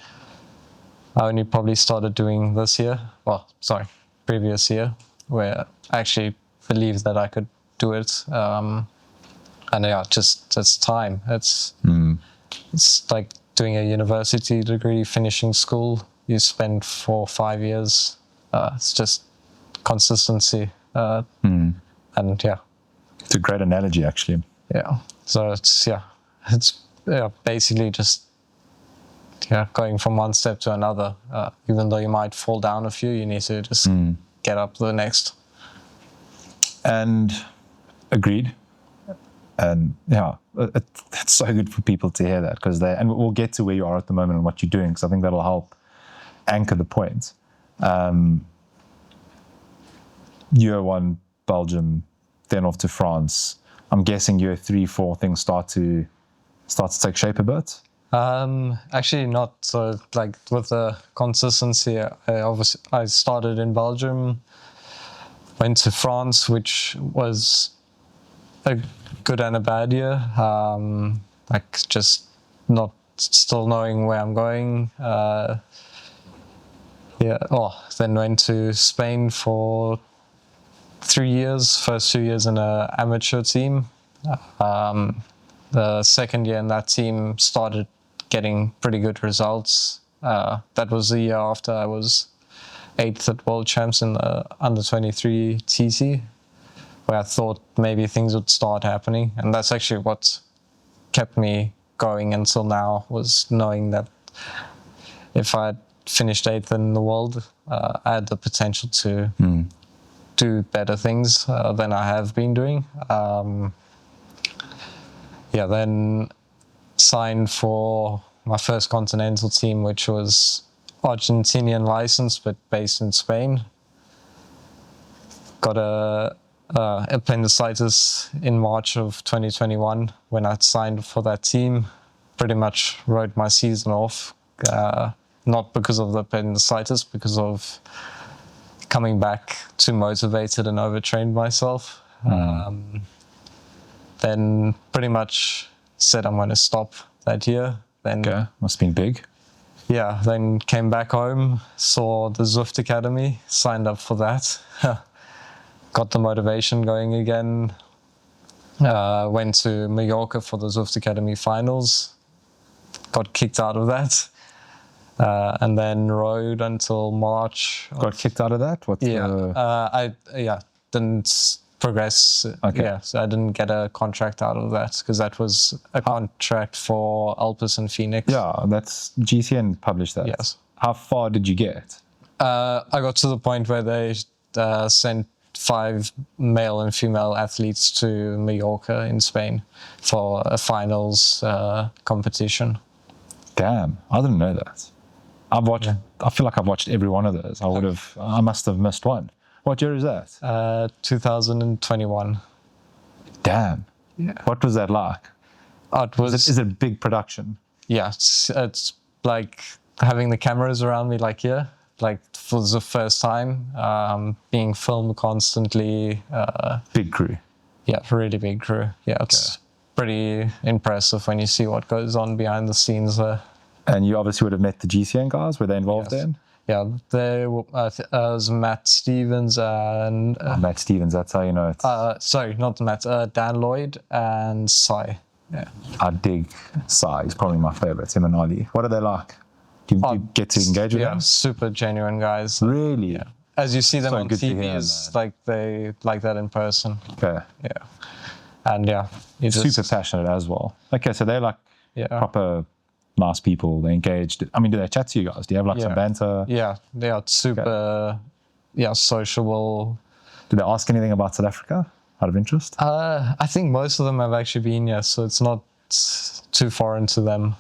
I only probably started doing this year. Previous year, where I actually believed that I could do it. It's time. It's like doing a university degree, finishing school. You spend 4 or 5 years. It's just consistency. And it's a great analogy, actually. Yeah. So it's basically just going from one step to another. Even though you might fall down a few, you need to just get up to the next. And agreed. And it's so good for people to hear that, because and we'll get to where you are at the moment and what you're doing, because I think that'll help anchor the point. Year 1, Belgium, then off to France. I'm guessing year 3, 4, things start to take shape a bit. Actually not. So like with the consistency, I started in Belgium, went to France, which was a good and a bad year. Like just not still knowing where I'm going. Then went to Spain for 3 years, first 2 years in an amateur team. The second year in that team started getting pretty good results. That was the year after I was 8th at World Champs in the under-23 TC, where I thought maybe things would start happening. And that's actually what kept me going until now, was knowing that if I had finished 8th in the world, I had the potential to do better things than I have been doing. Then signed for my first continental team, which was Argentinian license, but based in Spain. Got a appendicitis in March of 2021 when I signed for that team. Pretty much wrote my season off, not because of the appendicitis, because of coming back too motivated and overtrained myself. Then pretty much said I'm going to stop that year. Then must have been big. Yeah, then came back home, saw the Zwift Academy, signed up for that. got the motivation going again. Went to Mallorca for the Zwift Academy finals. Got kicked out of that. And then rode until March. Got kicked out of that? What's I didn't progress. Okay. Yeah, so I didn't get a contract out of that because that was a contract for Alpes and Phoenix. Yeah, that's GCN published that. Yes. How far did you get? I got to the point where they sent 5 male and female athletes to Mallorca in Spain for a finals competition. Damn, I didn't know that. I've watched. I feel like I've watched every one of those. I must have missed one. What year is that? 2021. Damn. Yeah. What was that like? It was. Is it a big production? Yeah, it's like having the cameras around me, like here, like for the first time, being filmed constantly. Big crew. Yeah, really big crew. Yeah, it's pretty impressive when you see what goes on behind the scenes there. And you obviously would have met the GCN guys. Were they involved Yes. then? Yeah, there was Matt Stevens and Matt Stevens, that's how you know it. sorry, not Matt, Dan Lloyd and Sai. Yeah. I dig Sai. He's probably my favorite, him and Ollie. What are they like? Do you get to engage with Yeah, them? super genuine guys. Really? Yeah. As you see them So on good to TV, hear, it's like they like that in person. Okay. Yeah. And yeah, you just Super passionate as well. Okay, so they're like yeah. proper nice people. They're engaged. I mean, do they chat to you guys? Do you have like some banter? Yeah, they are super sociable. Do they ask anything about South Africa out of interest? I think most of them have actually been here, so it's not too foreign to them.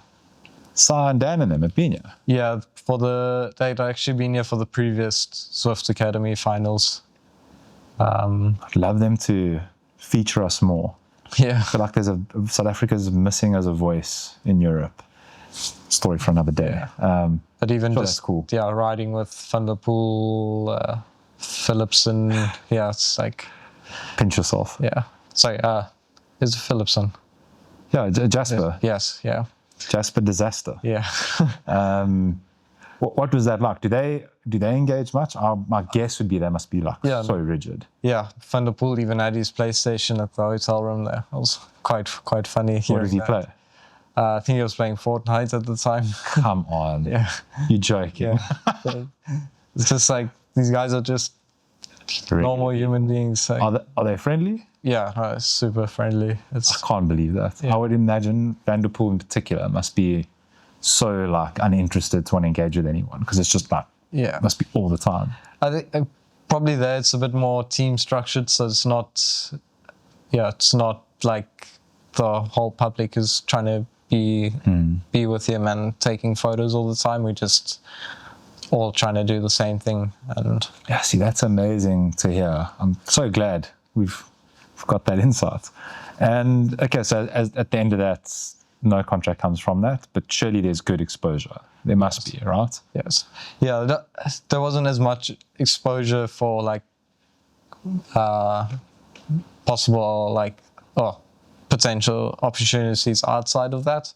Sai and Dan and them have been here. Yeah, they'd actually been here for the previous Zwift Academy finals. I'd love them to feature us more. Yeah. I feel like South Africa's missing as a voice in Europe. Story for another day. But even sure, just that's cool. Yeah, riding with Van der Poel, Philipsen, it's like Pinch yourself. yeah. Sorry, is it Philipsen? Yeah, Jasper. Yes, yeah. Jasper Disaster. Yeah. What was that like? Do they engage much? My guess would be they must be like so rigid. Yeah, Van der Poel even had his PlayStation at the hotel room there. It was quite funny. What did he play? I think he was playing Fortnite at the time. Come on. Yeah. You're joking. Yeah. It's just like, these guys are just Really? normal human beings. Like, Are they friendly? yeah, super friendly. I can't believe that. I would imagine Van der Poel in particular must be so like uninterested to want to engage with anyone because it's just like must be all the time. I think probably there it's a bit more team structured, so it's not like the whole public is trying to be with him and taking photos all the time. We just all trying to do the same thing. And yeah, see, that's amazing to hear. I'm so glad we've got that insight. And okay, so at the end of that, no contract comes from that, but surely there's good exposure. There must be, right? Yes. Yeah, there wasn't as much exposure for like possible like potential opportunities outside of that.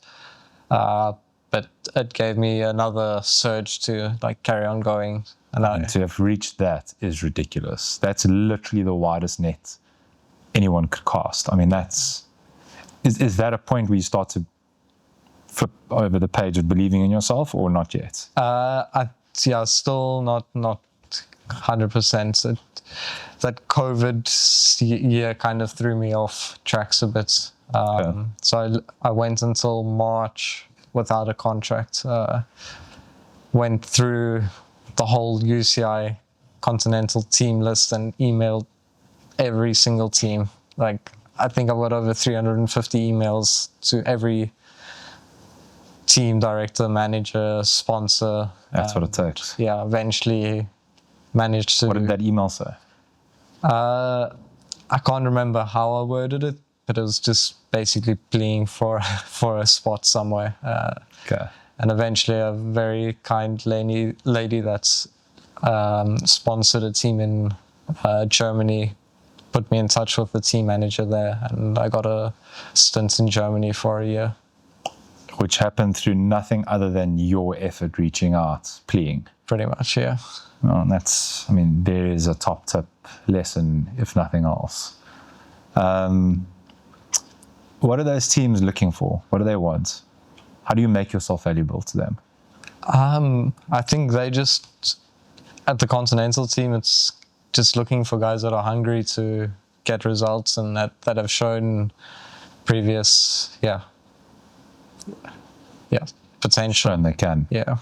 But it gave me another surge to like carry on going. And to have reached that is ridiculous. That's literally the widest net anyone could cast. I mean, is that a point where you start to flip over the page of believing in yourself, or not yet? Still not 100%. That COVID year kind of threw me off tracks a bit. So I went until March without a contract. Went through the whole UCI continental team list and emailed every single team. Like, I think I've got over 350 emails to every team director, manager, sponsor. That's what it takes. Yeah, eventually managed to... What did that email say? I can't remember how I worded it, but it was just basically pleading for a spot somewhere. Okay. And eventually a very kind lady that's sponsored a team in Germany put me in touch with the team manager there, and I got a stint in Germany for a year. Which happened through nothing other than your effort reaching out, pleading. pretty much, yeah. Well, and that's, I mean, there is a top tip lesson, if nothing else. What are those teams looking for? What do they want? How do you make yourself valuable to them? I think they just, at the continental team, it's just looking for guys that are hungry to get results and that have shown previous, potential. Shown they can. Yeah,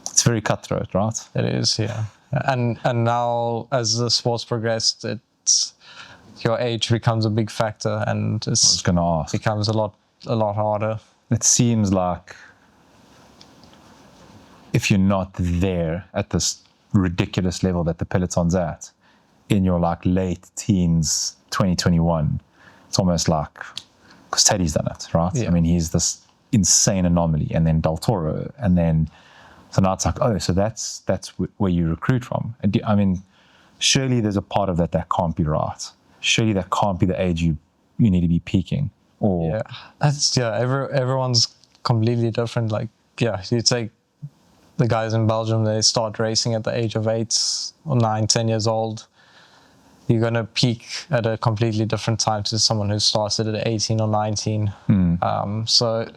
It's very cutthroat, right? it is. Yeah, and now as the sports progressed, it's your age becomes a big factor, and I was it's going to ask. becomes a lot harder. It seems like if you're not there at this ridiculous level that the peloton's at, in your like late teens, 2021, it's almost like, because Teddy's done it, right? Yeah. I mean, he's this insane anomaly, and then Del Toro, and then, so now it's like, oh, so that's where you recruit from. I mean, surely there's a part of that can't be right. Surely that can't be the age you need to be peaking. Or Yeah, that's everyone's completely different. Like, yeah, you take the guys in Belgium, they start racing at the age of 8 or 9, 10 years old. You're going to peak at a completely different time to someone who started at 18 or 19. So,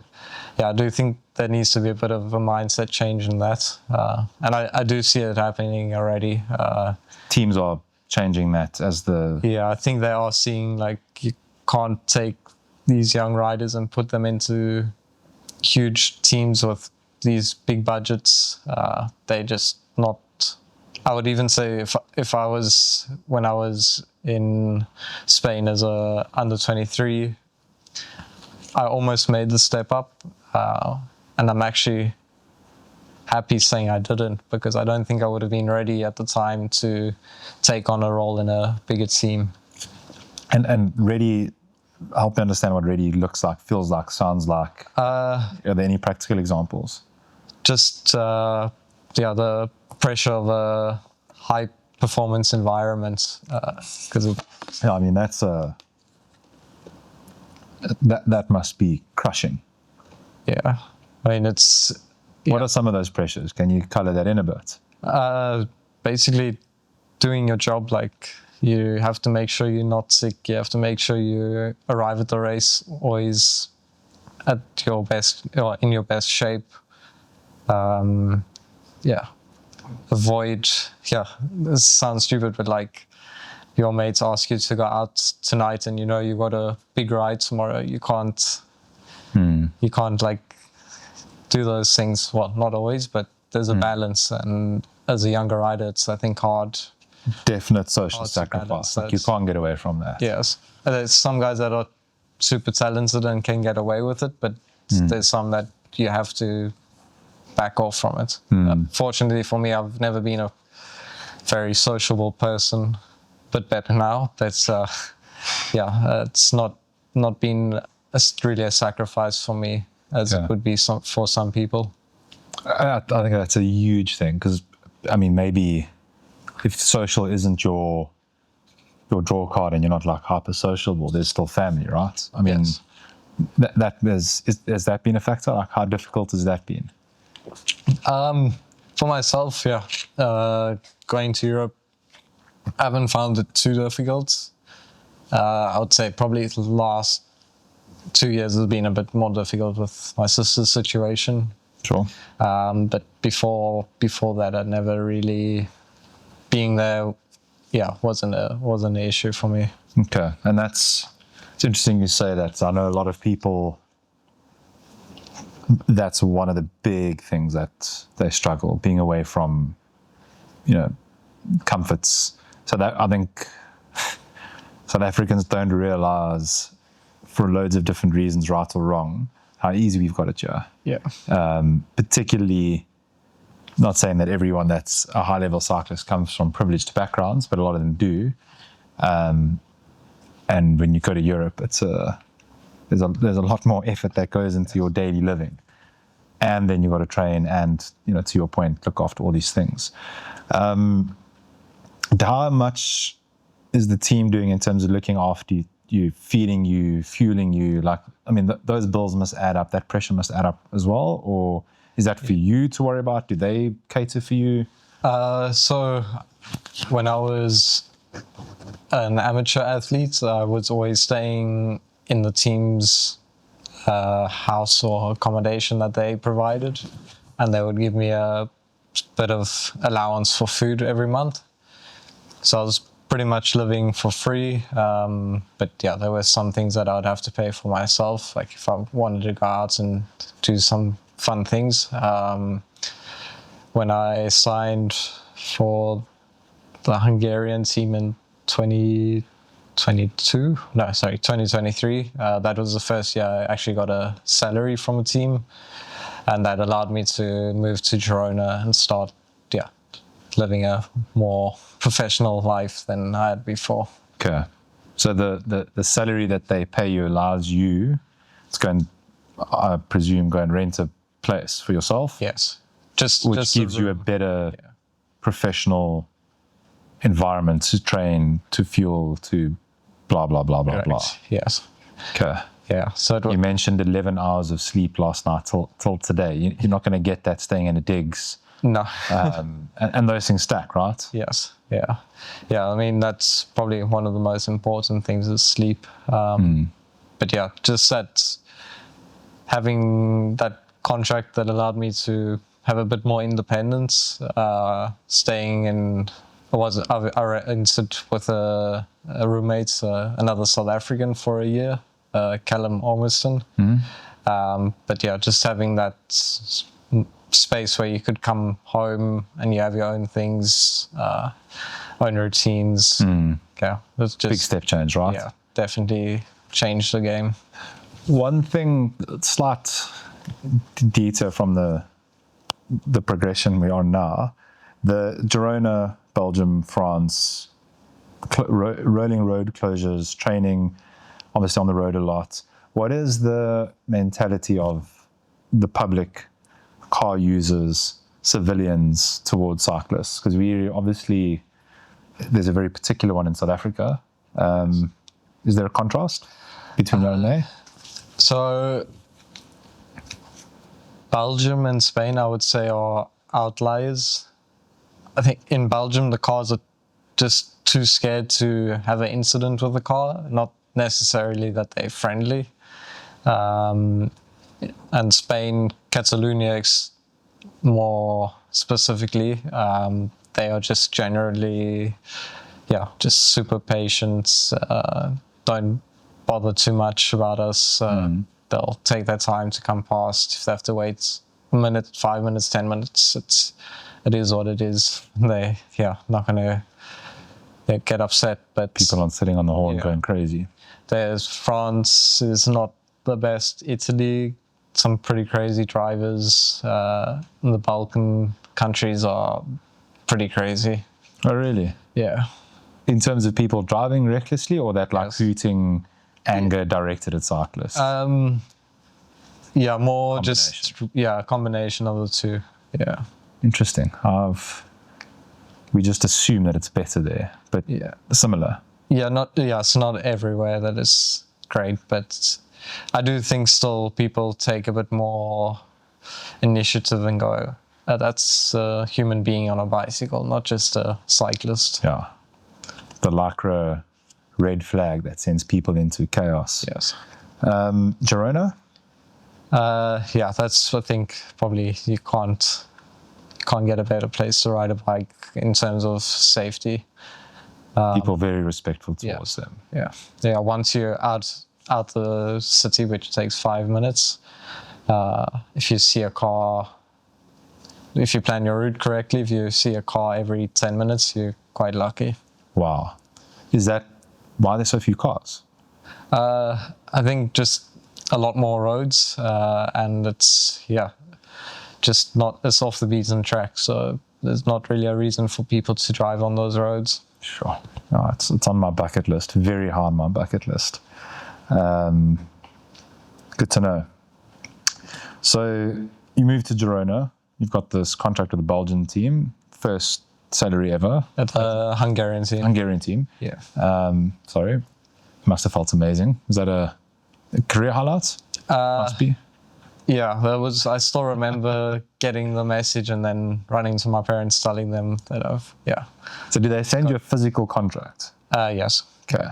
yeah, I do think there needs to be a bit of a mindset change in that. And I do see it happening already. teams are changing that as the... Yeah, I think they are seeing, like, you can't take these young riders and put them into huge teams with these big budgets. They just not... I would even say if I was, when I was in Spain as a under 23, I almost made the step up, and I'm actually happy saying I didn't, because I don't think I would have been ready at the time to take on a role in a bigger team. And ready, help me understand what ready looks like, feels like, sounds like. Are there any practical examples? Just the pressure of a high performance environment, because Yeah, I mean, that's that must be crushing. yeah, I mean, it's What are some of those pressures? Can you color that in a bit? basically doing your job. Like, you have to make sure you're not sick. You have to make sure you arrive at the race always at your best, or in your best shape. Avoid, this sounds stupid, but like, your mates ask you to go out tonight and you know you got a big ride tomorrow. You can't like do those things. Well, not always, but there's a balance, and as a younger rider, it's, I think, hard. Definite social Hard to sacrifice. balance Like, you that. can't get away from that. Yes, and there's some guys that are super talented and can get away with it, but there's some that you have to back off from it. Fortunately for me, I've never been a very sociable person, but better now. That's it's not been really a sacrifice for me as it would be for some people. I think that's a huge thing, because, I mean, maybe if social isn't your draw card and you're not like hyper sociable, there's still family, right? I mean, Yes. has that been a factor? Like, how difficult has that been? For myself, going to Europe, I haven't found it too difficult. I would say probably the last 2 years has been a bit more difficult with my sister's situation. Sure. But before that, I'd never really, being there, wasn't an issue for me. Okay, and it's interesting you say that. I know a lot of people, that's one of the big things that they struggle, being away from, comforts. So that, I think South Africans don't realize, for loads of different reasons, right or wrong, how easy we've got it here. Yeah. Particularly, not saying that everyone that's a high-level cyclist comes from privileged backgrounds, but a lot of them do. And when you go to Europe, there's a lot more effort that goes into your daily living, and then you've got to train and, to your point, look after all these things. How much is the team doing in terms of looking after you, feeding you, fueling you? Like, I mean, those bills must add up. That pressure must add up as well, or Is that for you to worry about? Do they cater for you? So when I was an amateur athlete, I was always staying in the team's house or accommodation that they provided, and they would give me a bit of allowance for food every month. So I was pretty much living for free, but yeah, there were some things that I would have to pay for myself, like if I wanted to go out and do some fun things. When I signed for the Hungarian team in 2023, that was the first year I actually got a salary from a team, and that allowed me to move to Girona and start living a more professional life than I had before. Okay. So the salary that they pay you allows you to go and, I presume, go and rent a place for yourself? Yes. Which gives you a better professional environment to train, to fuel, to blah, blah, blah, blah, blah. Yes. Okay. Yeah. So You mentioned 11 hours of sleep last night till today. You're not going to get that staying in a digs. No. And those things stack, right? Yes. Yeah. Yeah. I mean, that's probably one of the most important things is sleep. But yeah, just that having that contract that allowed me to have a bit more independence, staying in, I rented with a roommate, another South African for a year, Callum Ormiston. But yeah, just having that space where you could come home and you have your own things, own routines. Yeah, it's just Big step change, right? Yeah, definitely changed the game. One thing, slight detour from the progression we are now, the Girona, Belgium, France, rolling road closures, training, obviously on the road a lot. What is the mentality of the public, car users, civilians towards cyclists? Because there's a very particular one in South Africa. Is there a contrast between that and there? So Belgium and Spain, I would say, are outliers. I think in Belgium, the cars are just too scared to have an incident with the car, not necessarily that they're friendly. And Spain, Catalonia more specifically, they are just generally, just super patient, don't bother too much about us. They'll take their time to come past. If they have to wait a minute, 5 minutes, 10 minutes, it is what it is. They, not going to get upset. But people aren't sitting on the horn going crazy. There's France is not the best. Italy, some pretty crazy drivers. The Balkan countries are pretty crazy. Oh, really? Yeah. In terms of people driving recklessly, or that hooting anger directed at cyclists? More just a combination of the two. Yeah. Interesting. We just assume that it's better there, but similar. It's not everywhere that is great, but I do think still people take a bit more initiative and go, that's a human being on a bicycle, not just a cyclist. Yeah. The lycra red flag that sends people into chaos. Yes. Girona? That's, I think, probably you can't get a better place to ride a bike in terms of safety. People very respectful towards them. Yeah. Once you're out the city, which takes 5 minutes, if you see a car, if you plan your route correctly, if you see a car every 10 minutes, you're quite lucky. Wow. Is that why there's so few cars? I think just a lot more roads, and it's just not, it's off the beaten track, so there's not really a reason for people to drive on those roads. Sure. No, it's on my bucket list, very high on my bucket list. Good to know. So you moved to Girona, you've got this contract with the Belgian team, first salary ever. At the Hungarian team. Yeah. Must have felt amazing. Is that a career highlight? Must be. Yeah, I still remember getting the message and then running to my parents telling them that So do they send you a physical contract? Yes. Okay.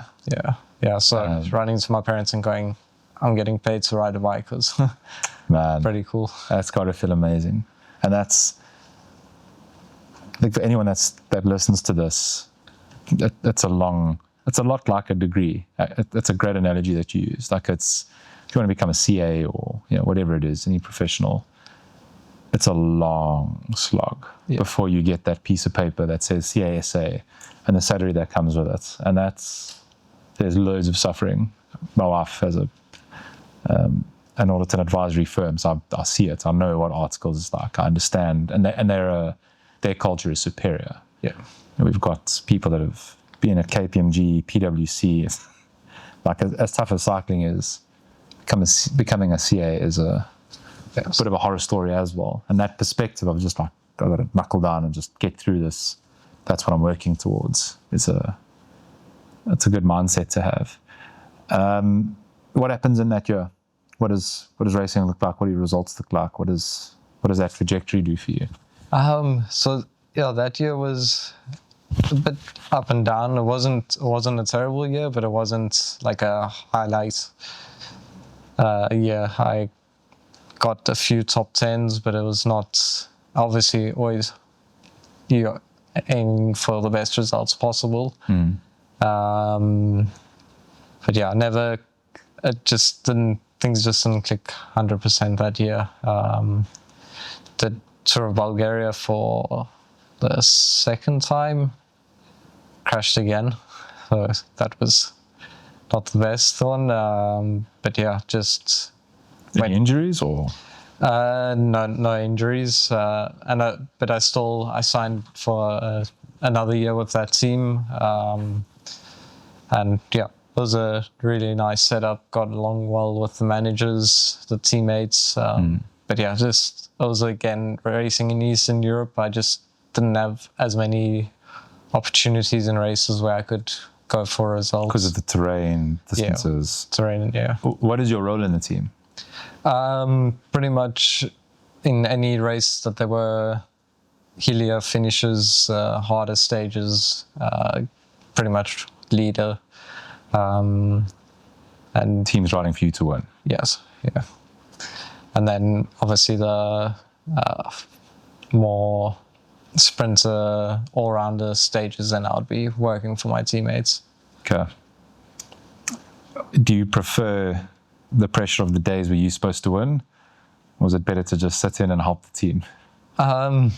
Yeah. So running to my parents and going, I'm getting paid to ride a bike was Man, pretty cool. That's got to feel amazing. And that's, I think for anyone that listens to this, it's a lot like a degree. It's a great analogy that you use. Like if you want to become a CA or whatever it is, any professional, it's a long slog before you get that piece of paper that says CASA and the salary that comes with it. And there's loads of suffering. My wife has an audit and advisory firm, so I see it. I know what articles is like. I understand, and their culture is superior. Yeah, and we've got people that have been at KPMG, PwC. Like as tough as cycling is, becoming a CA is a bit of a horror story as well. And that perspective of just like, I've got to knuckle down and just get through this. That's what I'm working towards. It's a good mindset to have. What happens in that year? What does racing look like? What do your results look like? What does that trajectory do for you? So yeah, that year was a bit up and down. It wasn't a terrible year, but it wasn't like a highlight year. I got a few top 10s, but it was not, obviously always you're aiming for the best results possible. But yeah, things just didn't click 100% that year. The Tour of Bulgaria for the second time, crashed again. So that was not the best one. But yeah, just... Any injuries or? No injuries. But I signed for another year with that team. And yeah, it was a really nice setup. Got along well with the managers, the teammates. But yeah, I was again racing in Eastern Europe. I just didn't have as many opportunities in races where I could go for results. Because of the terrain, distances. Yeah, terrain, yeah. What is your role in the team? Pretty much in any race that there were hillier finishes, harder stages, pretty much leader. And teams riding for you to win. Yes, yeah. And then obviously the more sprinter, all-rounder stages, then I would be working for my teammates. Okay. Do you prefer the pressure of the days where you're supposed to win? Or is it better to just sit in and help the team? Yeah,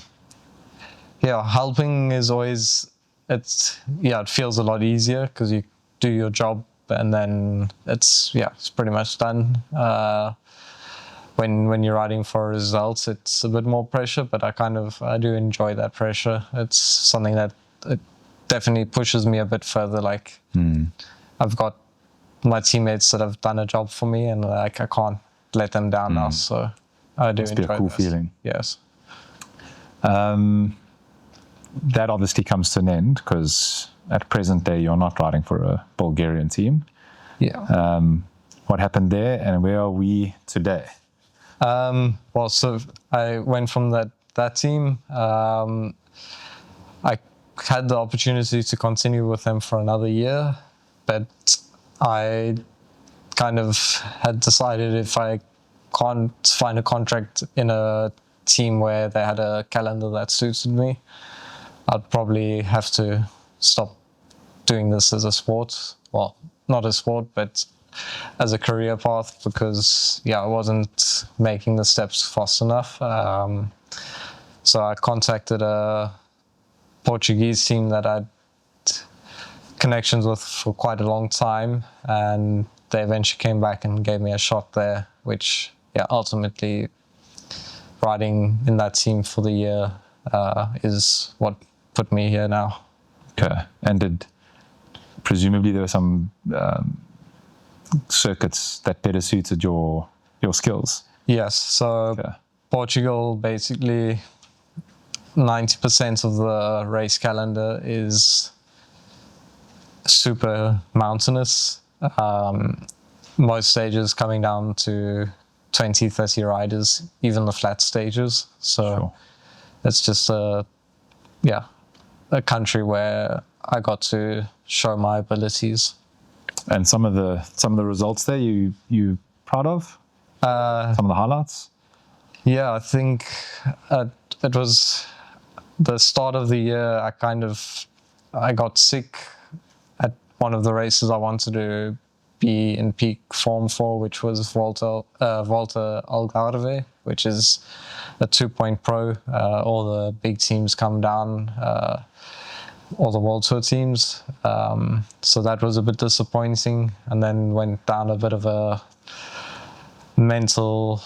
helping is always, it feels a lot easier because you do your job and then it's pretty much done. When you're riding for results, it's a bit more pressure, but I do enjoy that pressure. It's something that it definitely pushes me a bit further. Like I've got my teammates that have done a job for me, and like I can't let them down now. So I do enjoy be a cool feeling. Yes. That obviously comes to an end because at present day you're not riding for a Bulgarian team. Yeah. What happened there, and where are we today? Well, so I went from that team. I had the opportunity to continue with them for another year, but I kind of had decided if I can't find a contract in a team where they had a calendar that suited me, I'd probably have to stop doing this as a sport. Well, not a sport, but as a career path, because I wasn't making the steps fast enough. So I contacted a Portuguese team that I'd connections with for quite a long time, and they eventually came back and gave me a shot there, which ultimately riding in that team for the year is what put me here now. Okay. And presumably there were some circuits that better suited your skills? Yes. So Portugal, basically 90% of the race calendar is super mountainous. Most stages coming down to 20, 30 riders, even the flat stages. So Sure. it's just a country where I got to show my abilities. And some of the results there you proud of? Some of the highlights? Yeah, I think it was the start of the year. I got sick at one of the races I wanted to be in peak form for, which was Volta Algarve, which is a 2-point pro. All the big teams come down, all the World Tour teams. So that was a bit disappointing, and then went down a bit of a mental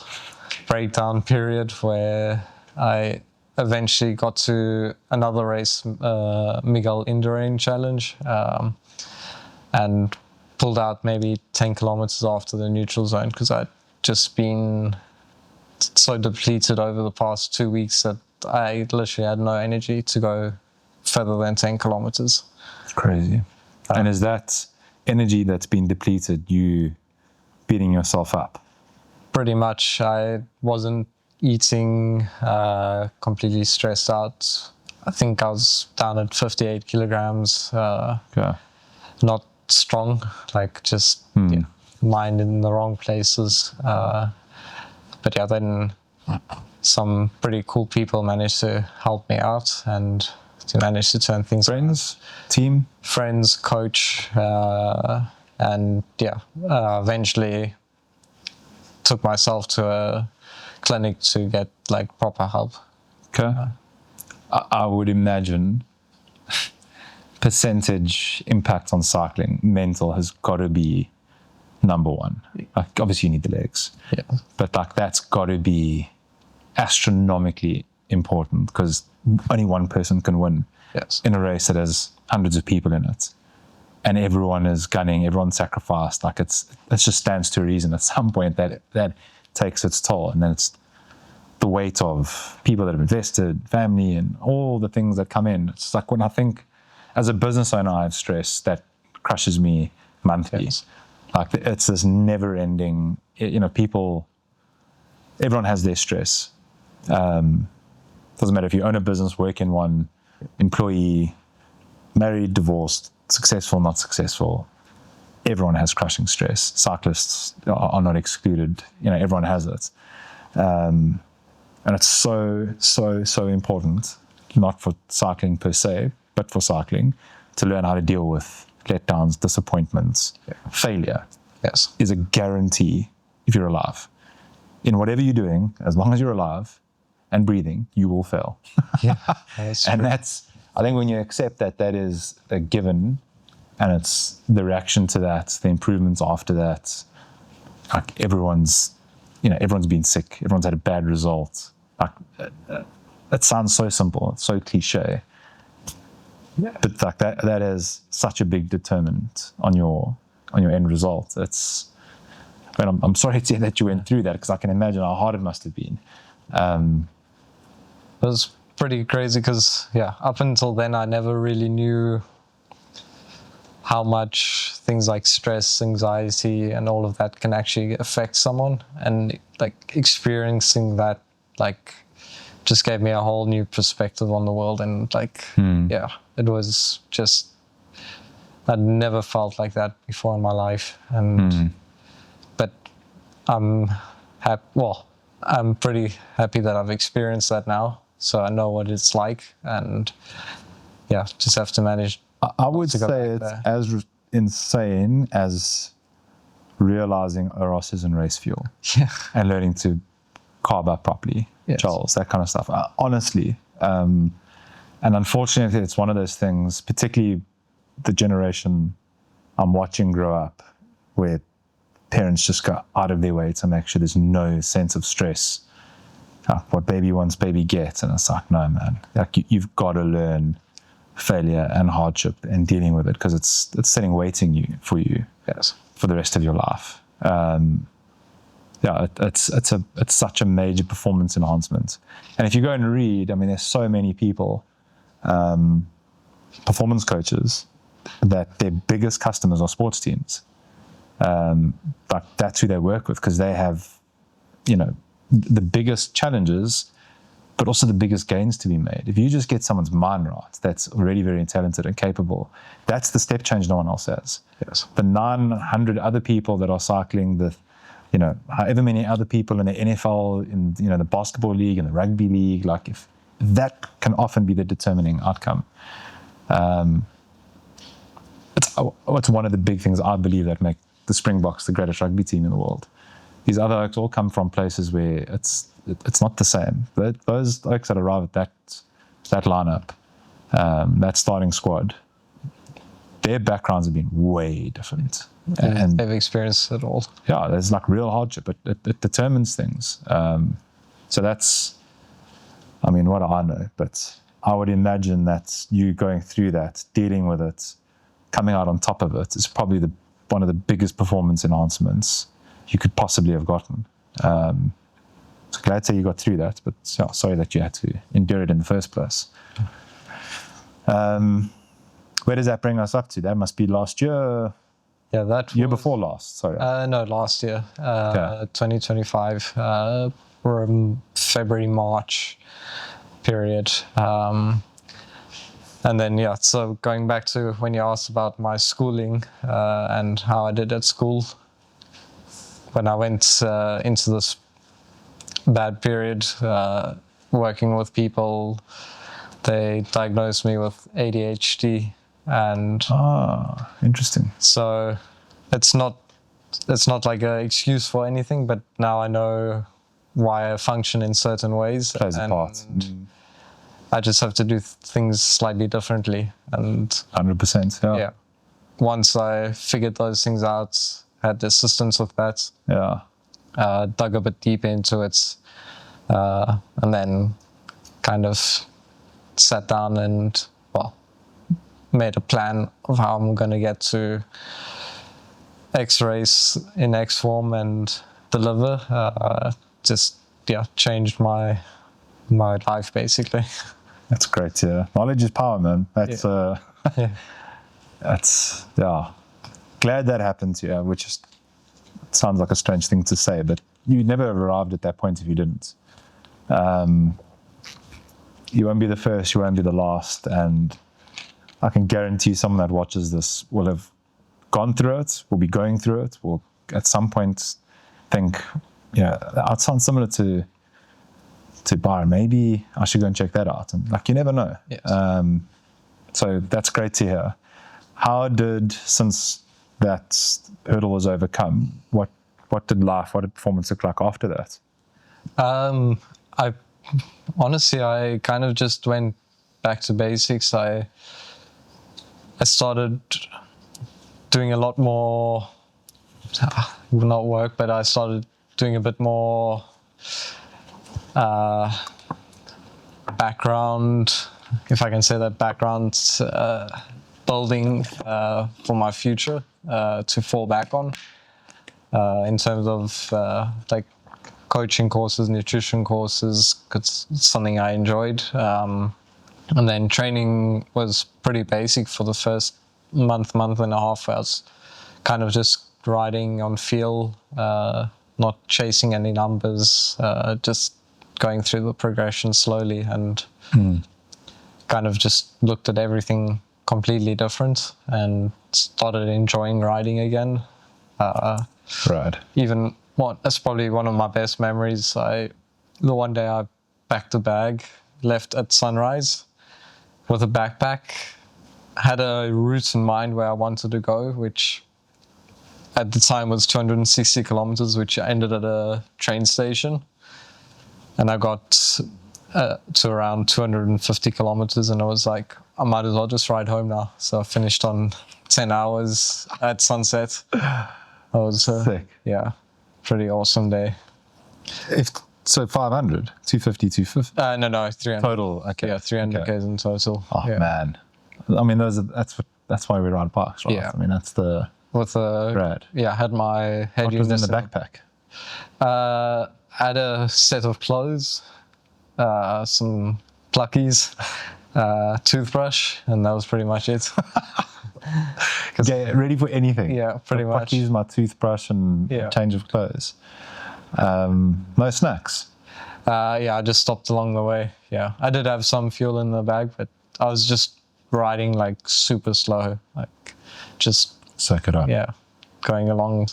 breakdown period where I eventually got to another race, Miguel Indurain Challenge, and pulled out maybe 10 kilometers after the neutral zone because I'd just been so depleted over the past 2 weeks that I literally had no energy to go further than 10 kilometers. It's crazy. And is that energy that's been depleted you beating yourself up? Pretty much. I wasn't eating, completely stressed out. I think I was down at 58 kilograms, Okay. not strong, like just mind in the wrong places. But yeah, then some pretty cool people managed to help me out and to manage to turn things around. Friends, coach, and eventually took myself to a clinic to get like proper help. Okay. I would imagine percentage impact on cycling, mental has got to be number one. Like, obviously you need the legs, but like that's got to be astronomically important because only one person can win in a race that has hundreds of people in it, and everyone is gunning, everyone's sacrificed. Like it just stands to reason at some point that takes its toll, and then it's the weight of people that have invested, family, and all the things that come in. It's like when I think as a business owner, I have stress that crushes me monthly. Like it's this never-ending. Everyone has their stress. Doesn't matter if you own a business, work in one, employee, married, divorced, successful, not successful. Everyone has crushing stress. Cyclists are not excluded. Everyone has it. And it's so important, not for cycling per se, but for cycling, to learn how to deal with letdowns, disappointments, failure. Is a guarantee if you're alive. In whatever you're doing, as long as you're alive and breathing, you will fail. And that's, I think when you accept that is a given, and it's the reaction to that, the improvements after that, like everyone's been sick, everyone's had a bad result. Like, it sounds so simple, it's so cliche. But like that is such a big determinant on your end result. I'm sorry to hear that you went through that, because I can imagine how hard it must have been. It was pretty crazy because, up until then, I never really knew how much things like stress, anxiety, and all of that can actually affect someone. And like experiencing that, like, just gave me a whole new perspective on the world. And like, it was just, I'd never felt like that before in my life. And but I'm pretty happy that I've experienced that now, so I know what it's like, and just have to manage. I would say it's as insane as realizing Eros isn't race fuel and learning to carb up properly, Charles, that kind of stuff. Honestly, and unfortunately, it's one of those things, particularly the generation I'm watching grow up, where parents just go out of their way to make sure there's no sense of stress. What baby wants, baby gets. And it's like, no, man, like you've got to learn failure and hardship and dealing with it, because it's sitting waiting for you for the rest of your life. It's such a major performance enhancement. And if you go and read, I mean, there's so many people, performance coaches, that their biggest customers are sports teams. But that's who they work with, because they have the biggest challenges, but also the biggest gains to be made. If you just get someone's mind right, that's already very talented and capable, that's the step change no one else has. Yes. The 900 other people that are cycling, however many other people in the NFL, in the basketball league, and the rugby league, like if that can often be the determining outcome. It's one of the big things I believe that make the Springboks the greatest rugby team in the world. These other oaks all come from places where it's not the same. Those oaks that arrive at that lineup, that starting squad, their backgrounds have been way different. And they've experienced it all. Yeah, there's like real hardship. It determines things. So that's, what do I know? But I would imagine that you going through that, dealing with it, coming out on top of it is probably one of the biggest performance enhancements you could possibly have gotten. So glad to say you got through that, but sorry that you had to endure it in the first place. Where does that bring us up to? That must be last year. Yeah, that year before last. Sorry. No, last year, Okay. 2025, or February, March period. And then, so going back to when you asked about my schooling and how I did at school, when I went into this bad period, working with people, they diagnosed me with ADHD. And interesting. so it's not like an excuse for anything, but now I know why I function in certain ways. Plays a part. I just have to do things slightly differently. And 100%. yeah, once I figured those things out, had assistance with that, dug a bit deep into it, and then kind of sat down and made a plan of how I'm going to get to X race in X form and deliver. Changed my life basically. That's great. Yeah, knowledge is power, man. That's that's glad that happened to you. Which is, it sounds like a strange thing to say, but you never arrived at that point if you didn't. You won't be the first. You won't be the last, and I can guarantee someone that watches this will have gone through it, will be going through it, will at some point think, it sounds similar to Byron. Maybe I should go and check that out. And you never know. Yes. So that's great to hear. How did, since that hurdle was overcome, what did performance look like after that? I kind of just went back to basics. I started doing a lot more, not work, but I started doing a bit more background, if I can say that, background building for my future to fall back on in terms of coaching courses, nutrition courses, because it's something I enjoyed. And then training was pretty basic for the first month and a half. I was kind of just riding on feel, not chasing any numbers, just going through the progression slowly, and kind of just looked at everything completely different and started enjoying riding again. Right. Even that's probably one of my best memories. The one day I packed a bag, left at sunrise with a backpack, had a route in mind where I wanted to go, which at the time was 260 kilometers, which ended at a train station. And I got to around 250 kilometers, and I was like, I might as well just ride home now. So I finished on 10 hours at sunset. That was sick. Yeah, pretty awesome day. So 500, 250, 250? No, 300. Total, okay. Yeah, 300 Ks in total. Oh, yeah. Man. I mean, that's why we ride bikes, right? Yeah. I mean, that's the... With Rad. Yeah, I had my head What was in the backpack? I had a set of clothes, some pluckies, toothbrush, and that was pretty much it. Yeah, ready for anything. Yeah, pretty much. Use my toothbrush and change of clothes. No snacks. Yeah, I just stopped along the way. Yeah, I did have some fuel in the bag, but I was just riding like super slow, like just Suck it up. yeah, going along.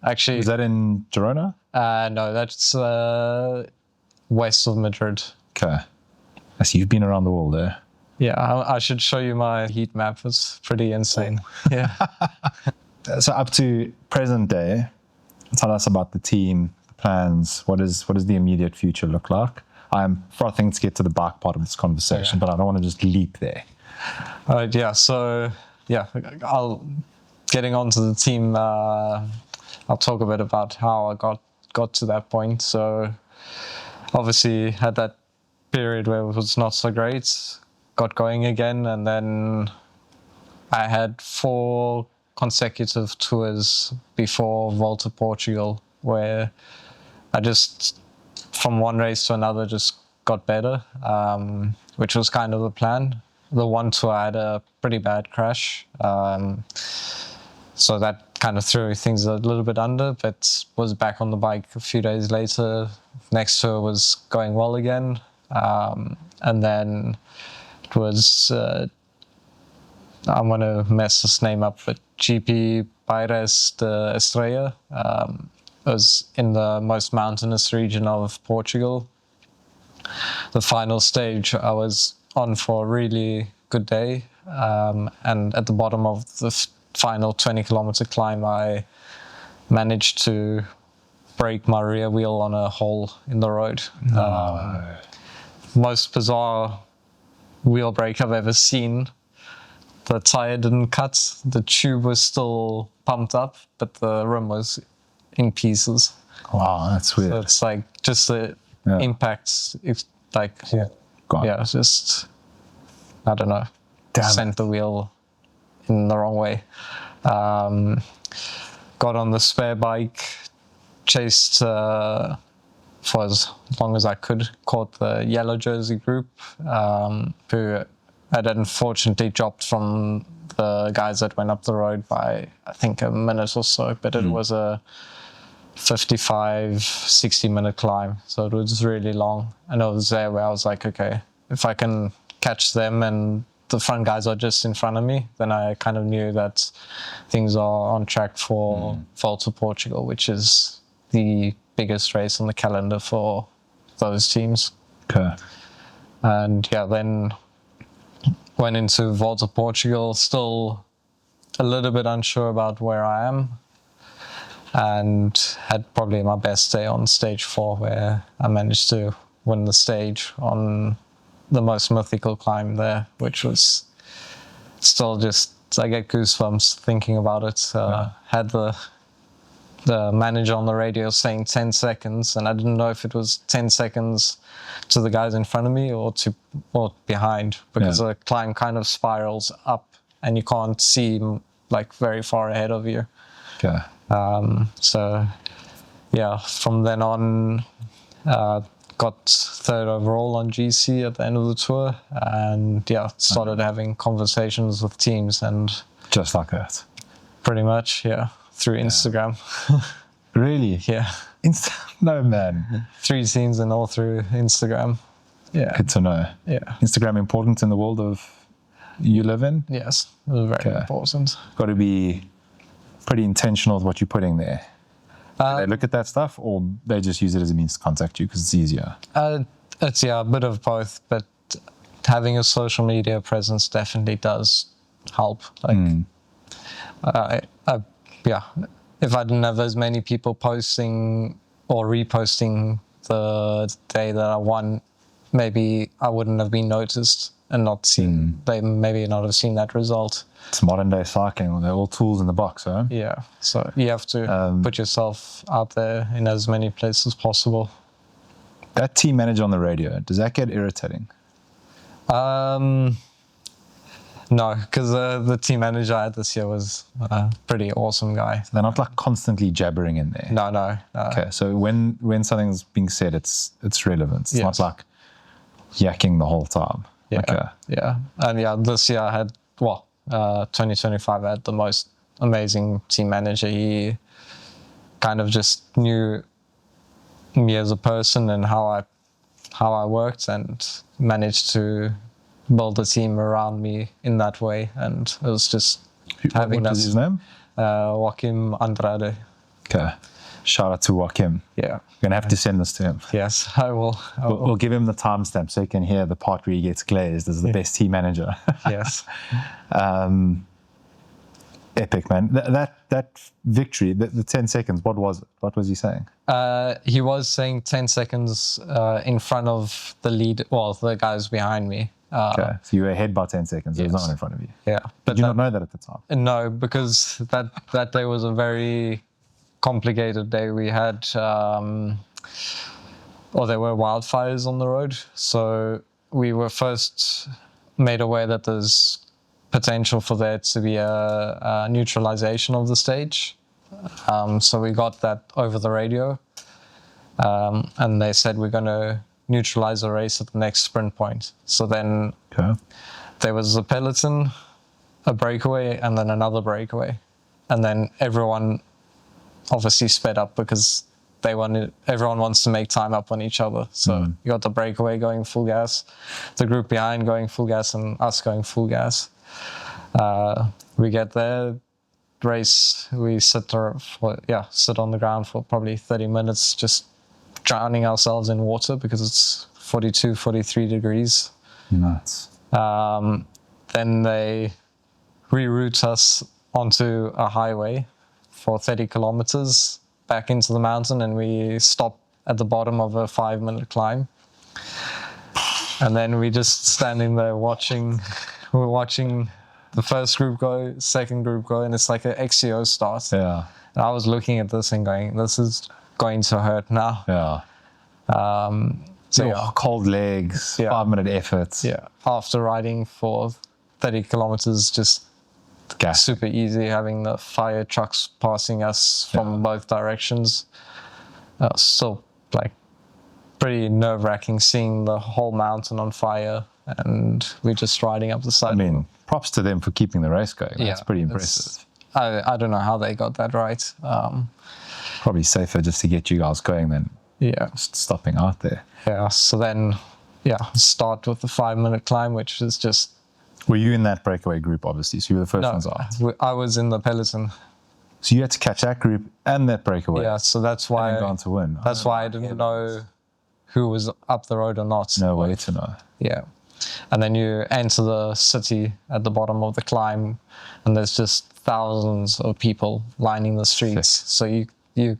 Actually, Is that in Girona? no, that's west of Madrid. Okay. I see you've been around the world there. Yeah, I should show you my heat map. It's pretty insane. Yeah. So up to present day, tell us about the team, the plans. What does the immediate future look like? I'm frothing to get to the bike part of this conversation, but I don't want to just leap there. Yeah. So yeah, getting onto the team. I'll talk a bit about how I got to that point. So obviously had that period where it was not so great. Got going again, and then I had 4 consecutive tours before Volta Portugal, where I just, from one race to another, just got better, which was kind of the plan. The one tour I had a pretty bad crash, so that kind of threw things a little bit under, but was back on the bike a few days later. Next tour was going well again, and then it was, I'm going to mess this name up, but GP Pires de Estrella. It was in the most mountainous region of Portugal. The final stage I was on for a really good day, and at the bottom of the final 20-kilometer climb I managed to break my rear wheel on a hole in the road. Most bizarre wheel break I've ever seen. The tire didn't cut, the tube was still pumped up, but the rim was in pieces. Wow, that's weird. So it's like just the impacts, it's like, it's just, I don't know, sent the wheel in the wrong way. Got on the spare bike, chased for as long as I could, caught the yellow jersey group, who had unfortunately dropped from the guys that went up the road by, I think, a minute or so, but it was a 55, 60-minute climb, so it was really long. And it was there where I was like, okay, if I can catch them and the front guys are just in front of me, then I kind of knew that things are on track for Volta Portugal, which is the biggest race on the calendar for those teams. Okay. And yeah, then went into Volta Portugal, still a little bit unsure about where I am, and had probably my best day on stage 4, where I managed to win the stage on the most mythical climb there, which was still just, I get goosebumps thinking about it. Had the manager on the radio saying 10 seconds, and I didn't know if it was 10 seconds to the guys in front of me or behind, because the climb kind of spirals up and you can't see like very far ahead of you. Okay. So yeah, from then on, got 3rd overall on GC at the end of the tour, and started having conversations with teams, and Just like that. pretty much, through Instagram. Really? Yeah. No, man. 3 teams and all through Instagram. Yeah. Good to know. Yeah. Instagram important in the world of you live in? Yes, it was very important. Got to be pretty intentional with what you're putting there. Do they look at that stuff, or they just use it as a means to contact you because it's easier? It's a bit of both, but having a social media presence definitely does help. Like, if I didn't have as many people posting or reposting the day that I won, maybe I wouldn't have been noticed and not seen. They maybe not have seen that result. It's modern day cycling. They're all tools in the box, huh? Yeah, so you have to put yourself out there in as many places as possible. That team manager on the radio, does that get irritating? No, because the team manager I had this year was a pretty awesome guy. They're not like constantly jabbering in there. No. Okay, so when something's being said, it's relevant. It's not like yakking the whole time. Yeah, okay. And this year I had 2025 I had the most amazing team manager. He kind of just knew me as a person and how I worked, and managed to build a team around me in that way. And it was just having what was his name? Joachim Andrade. Okay. Shout out to Joachim. Yeah. You're going to have to send this to him. Yes, I will. We'll give him the timestamp so he can hear the part where he gets glazed as the best team manager. Yes. Epic, man. That victory, the 10 seconds, what was it? What was he saying? He was saying 10 seconds in front of the lead, well, the guys behind me. Okay, so you were ahead by 10 seconds. There was Yes. no one in front of you. Yeah. Did you not know that at the time? No, because that day was a very complicated day. We had, there were wildfires on the road. So we were first made aware that there's potential for there to be a neutralization of the stage. So we got that over the radio. And they said we're going to neutralize the race at the next sprint point. So then there was a peloton, a breakaway, and then another breakaway. And then everyone obviously sped up because everyone wants to make time up on each other. So you got the breakaway going full gas, the group behind going full gas, and us going full gas. We get there, race, we sit on the ground for probably 30 minutes, just drowning ourselves in water because it's 42, 43 degrees. Nuts. Then they reroute us onto a highway for 30 kilometers back into the mountain, and we stop at the bottom of a 5-minute climb. And then we just standing there watching the first group go, second group go, and it's like an XCO start. Yeah. And I was looking at this and going, this is going to hurt now. Yeah. Cold legs, 5-minute efforts. Yeah. After riding for 30 kilometers, just Gas. super easy, having the fire trucks passing us from both directions. Still like pretty nerve-wracking seeing the whole mountain on fire, and we're just riding up the side. I mean, props to them for keeping the race going. That's pretty impressive. I don't know how they got that right. Probably safer just to get you guys going than just stopping out there. Yeah. So then, start with the 5-minute climb, which is just. Were you in that breakaway group, obviously? So you were the first ones out. I was in the peloton. So you had to catch that group and that breakaway. Yeah. So that's why. And go on to win. That's why I didn't know who was up the road or not. No way to know. Yeah. And then you enter the city at the bottom of the climb, and there's just thousands of people lining the streets. Sick. So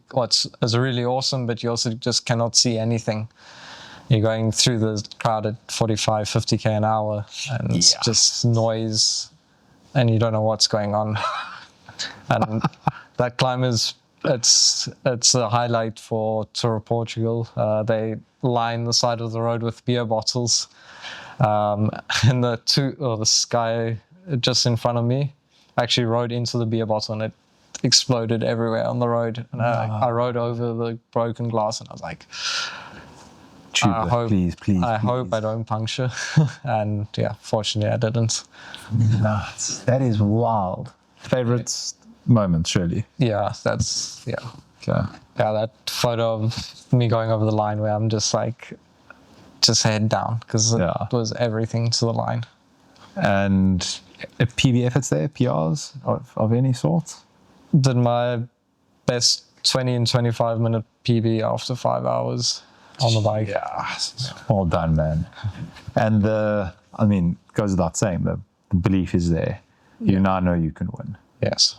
it's really awesome, but you also just cannot see anything. You're going through the crowd at 45, 50k an hour, and it's just noise, and you don't know what's going on. And that climb it's a highlight for Tour of Portugal. They line the side of the road with beer bottles. And this guy just in front of me actually rode into the beer bottle, and it exploded everywhere on the road. And I rode over the broken glass, and I was like, please. I hope I don't puncture. And fortunately I didn't. Nuts. That is wild. Favorite moment, surely. Yeah, that's Okay. Yeah, that photo of me going over the line where I'm just like, just head down, because it was everything to the line. And PB efforts there, PRs of any sort? Did my best 20 and 25 minute PB after 5 hours on the bike. Yeah, well done, man. And goes without saying, the belief is there. You now know you can win. Yes.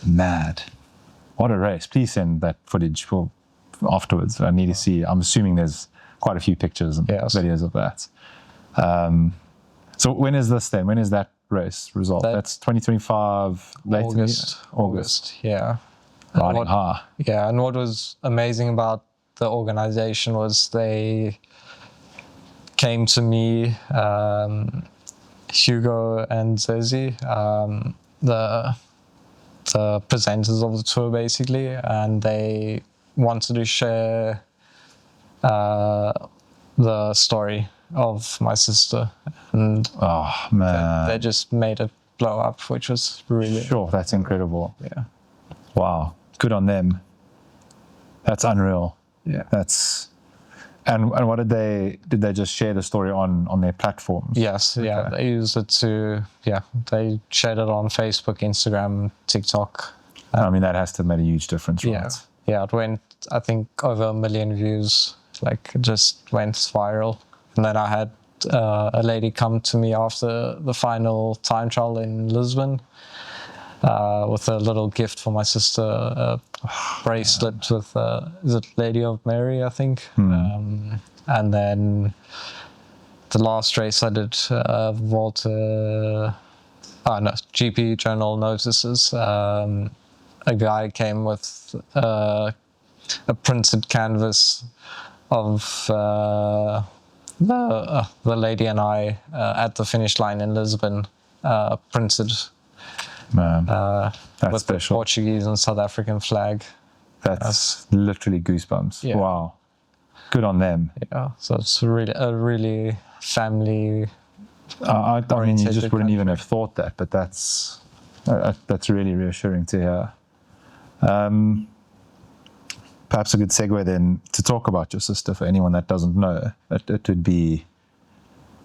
Mad. What a race. Please send that footage for afterwards. I need to see. I'm assuming there's quite a few pictures and videos of that. So when is this then? When is that race result? That's 2025 late August. Yeah. Riding hard. Yeah, and what was amazing about the organization was they came to me, Hugo and Jessie, the presenters of the tour basically, and they wanted to share the story of my sister, and they just made it blow up, which was really that's incredible. Yeah. Wow, good on them. That's unreal. Yeah. That's and what did they just share the story on their platforms? Yes, yeah, they use it they shared it on Facebook, Instagram, TikTok. I mean, that has to have made a huge difference, right? Yeah, it went, I think, over 1 million views, like it just went viral. And then I had a lady come to me after the final time trial in Lisbon with a little gift for my sister, a bracelet with, is it Lady of Mary, I think? And then the last race I did, GP journal notices. A guy came with a printed canvas of the lady and I at the finish line in Lisbon, printed Man, that's with special. the Portuguese and South African flag. That's literally goosebumps. Yeah. Wow, good on them. Yeah, so it's really family. I mean, you just wouldn't country. even have thought that, but that's really reassuring to hear. Perhaps a good segue then to talk about your sister for anyone that doesn't know. It would be,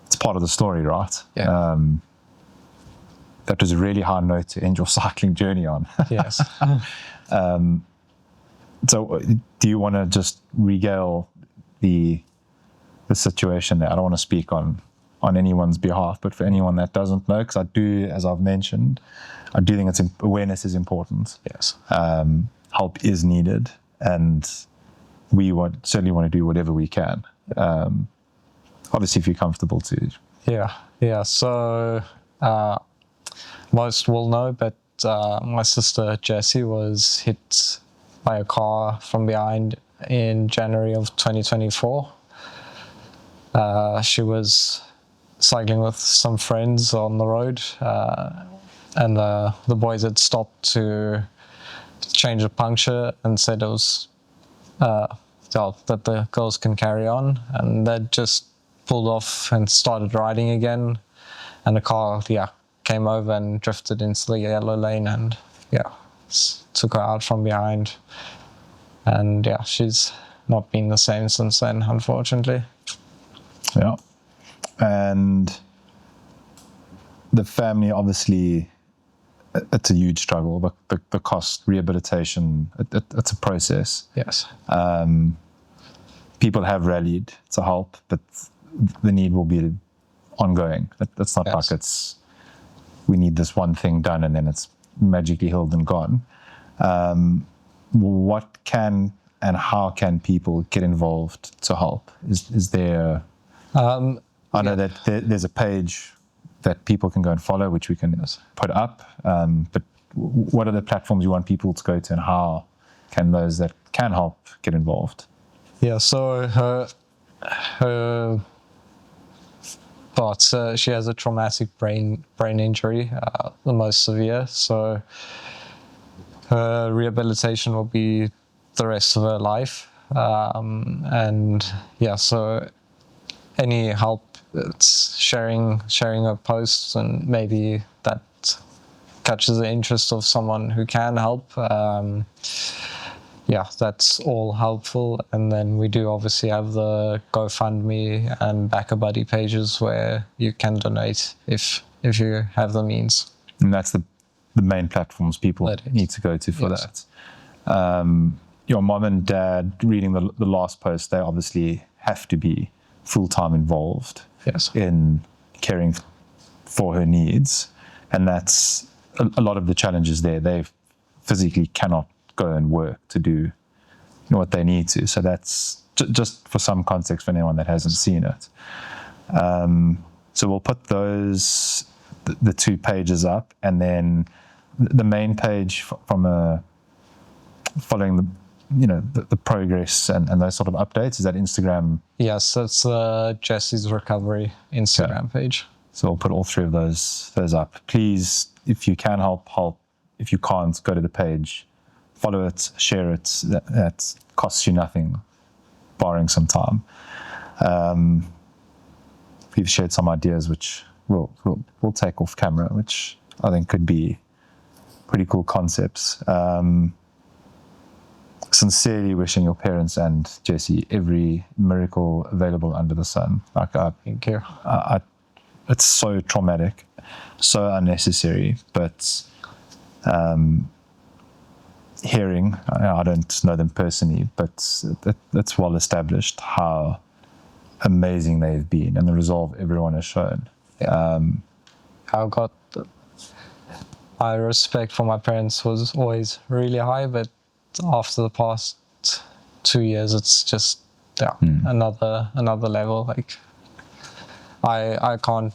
it's part of the story, right? Yeah. That was a really hard note to end your cycling journey on. Yes. So do you want to just regale the situation there? I don't want to speak on anyone's behalf, but for anyone that doesn't know, because I do, as I've mentioned, I do think awareness is important. Yes. Help is needed, and we certainly want to do whatever we can. Obviously, if you're comfortable to. Yeah. So most will know, but my sister Jessie was hit by a car from behind in January of 2024. She was cycling with some friends on the road, and the boys had stopped to change a puncture and said it was that the girls can carry on, and they just pulled off and started riding again, and the car came over and drifted into the yellow lane and took her out from behind, and she's not been the same since then, unfortunately. Yeah. And the family, obviously, it's a huge struggle. The cost, rehabilitation, it's a process. Yes. People have rallied to help, but the need will be ongoing. It's not like we need this one thing done and then it's magically healed and gone. What can and how can people get involved to help? Is there... I know that there's a page that people can go and follow, which we can put up. But what are the platforms you want people to go to, and how can those that can help get involved? Yeah, so her thoughts, she has a traumatic brain injury, the most severe. So her rehabilitation will be the rest of her life. So any help, it's sharing her posts, and maybe that catches the interest of someone who can help. That's all helpful. And then we do obviously have the GoFundMe and Back a Buddy pages where you can donate if you have the means. And that's the main platforms people need to go to for that. Your mom and dad, reading the last post, they obviously have to be full-time involved in caring for her needs, and that's a lot of the challenges there. They physically cannot go and work to do what they need to. So that's just for some context for anyone that hasn't seen it. So we'll put those, the two pages up, and then the main page from following the progress and those sort of updates. Is that Instagram? Yes, that's Jessie's recovery Instagram page. So we'll put all three of those up. Please, if you can help. If you can't, go to the page, follow it, share it. That costs you nothing, barring some time. We've shared some ideas which we'll take off camera, which I think could be pretty cool concepts. sincerely wishing your parents and Jessie every miracle available under the sun. Like, Thank you. it's so traumatic, so unnecessary, but hearing, I don't know them personally, but it's well established how amazing they've been and the resolve everyone has shown. My respect for my parents was always really high, but after the past 2 years, it's just another level. Like, I can't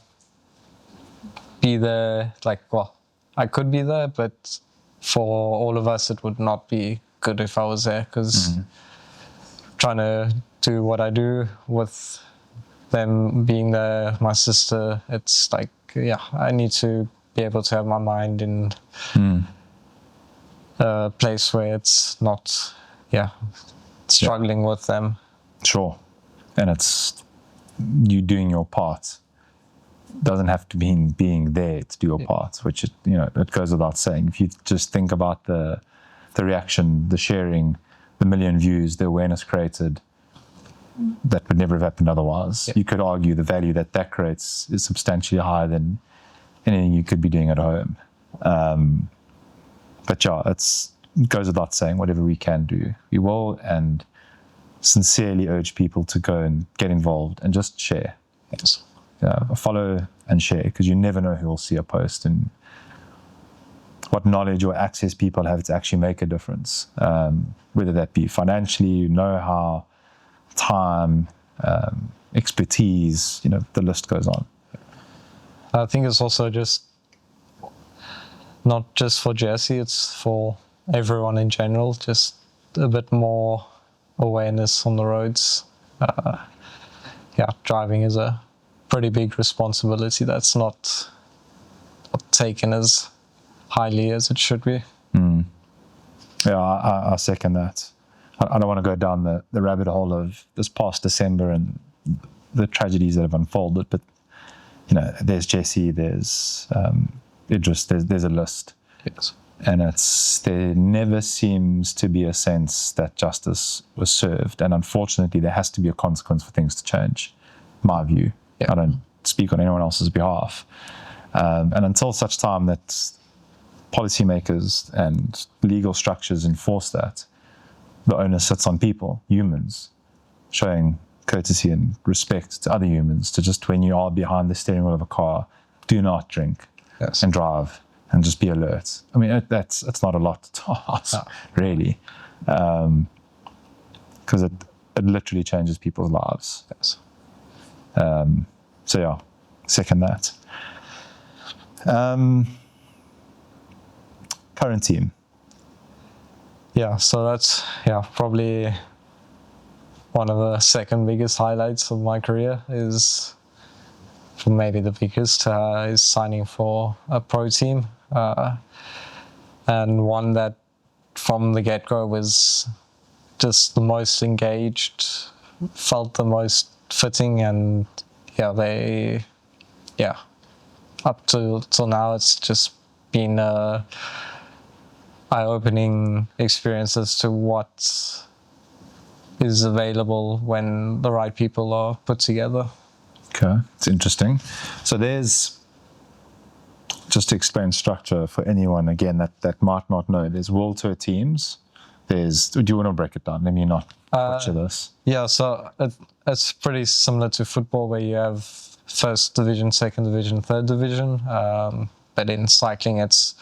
be there. Like, well, I could be there, but for all of us, it would not be good if I was there, because trying to do what I do with them being there, my sister, it's like, I need to be able to have my mind in a place where it's not, struggling with them. Sure. And it's you doing your part. Doesn't have to be being there to do your part, which it goes without saying. If you just think about the reaction, the sharing, the million views, the awareness created, that would never have happened otherwise. You could argue the value that creates is substantially higher than anything you could be doing at home. But it goes without saying, whatever we can do, we will, and sincerely urge people to go and get involved and just share. Yes. Follow and share, because you never know who will see a post and what knowledge or access people have to actually make a difference, whether that be financially, know-how, time, expertise, the list goes on. I think it's also just not just for Jessie, it's for everyone in general, just a bit more awareness on the roads. Driving is a pretty big responsibility that's not taken as highly as it should be. Yeah, I second that. I don't want to go down the rabbit hole of this past December and the tragedies that have unfolded, but there's Jessie, there's Idris, there's a list. Yes. And there never seems to be a sense that justice was served. And unfortunately, there has to be a consequence for things to change, my view. I don't speak on anyone else's behalf. And until such time that policymakers and legal structures enforce that, the onus sits on people, humans, showing courtesy and respect to other humans, to just, when you are behind the steering wheel of a car, do not drink and drive, and just be alert. I mean, it's not a lot to ask, really, because it literally changes people's lives. Yes. Second that. Current team. Yeah, so that's probably one of the second biggest highlights of my career, is maybe the biggest, is signing for a pro team, and one that from the get-go was just the most engaged, felt the most fitting, and up till now it's just been a eye-opening experience as to what is available when the right people are put together. Okay, it's interesting. So just to explain structure for anyone, again, that might not know, there's World Tour teams. Do you want to break it down? Let me not butcher this. Yeah, so it's pretty similar to football, where you have first division, second division, third division. But in cycling, it's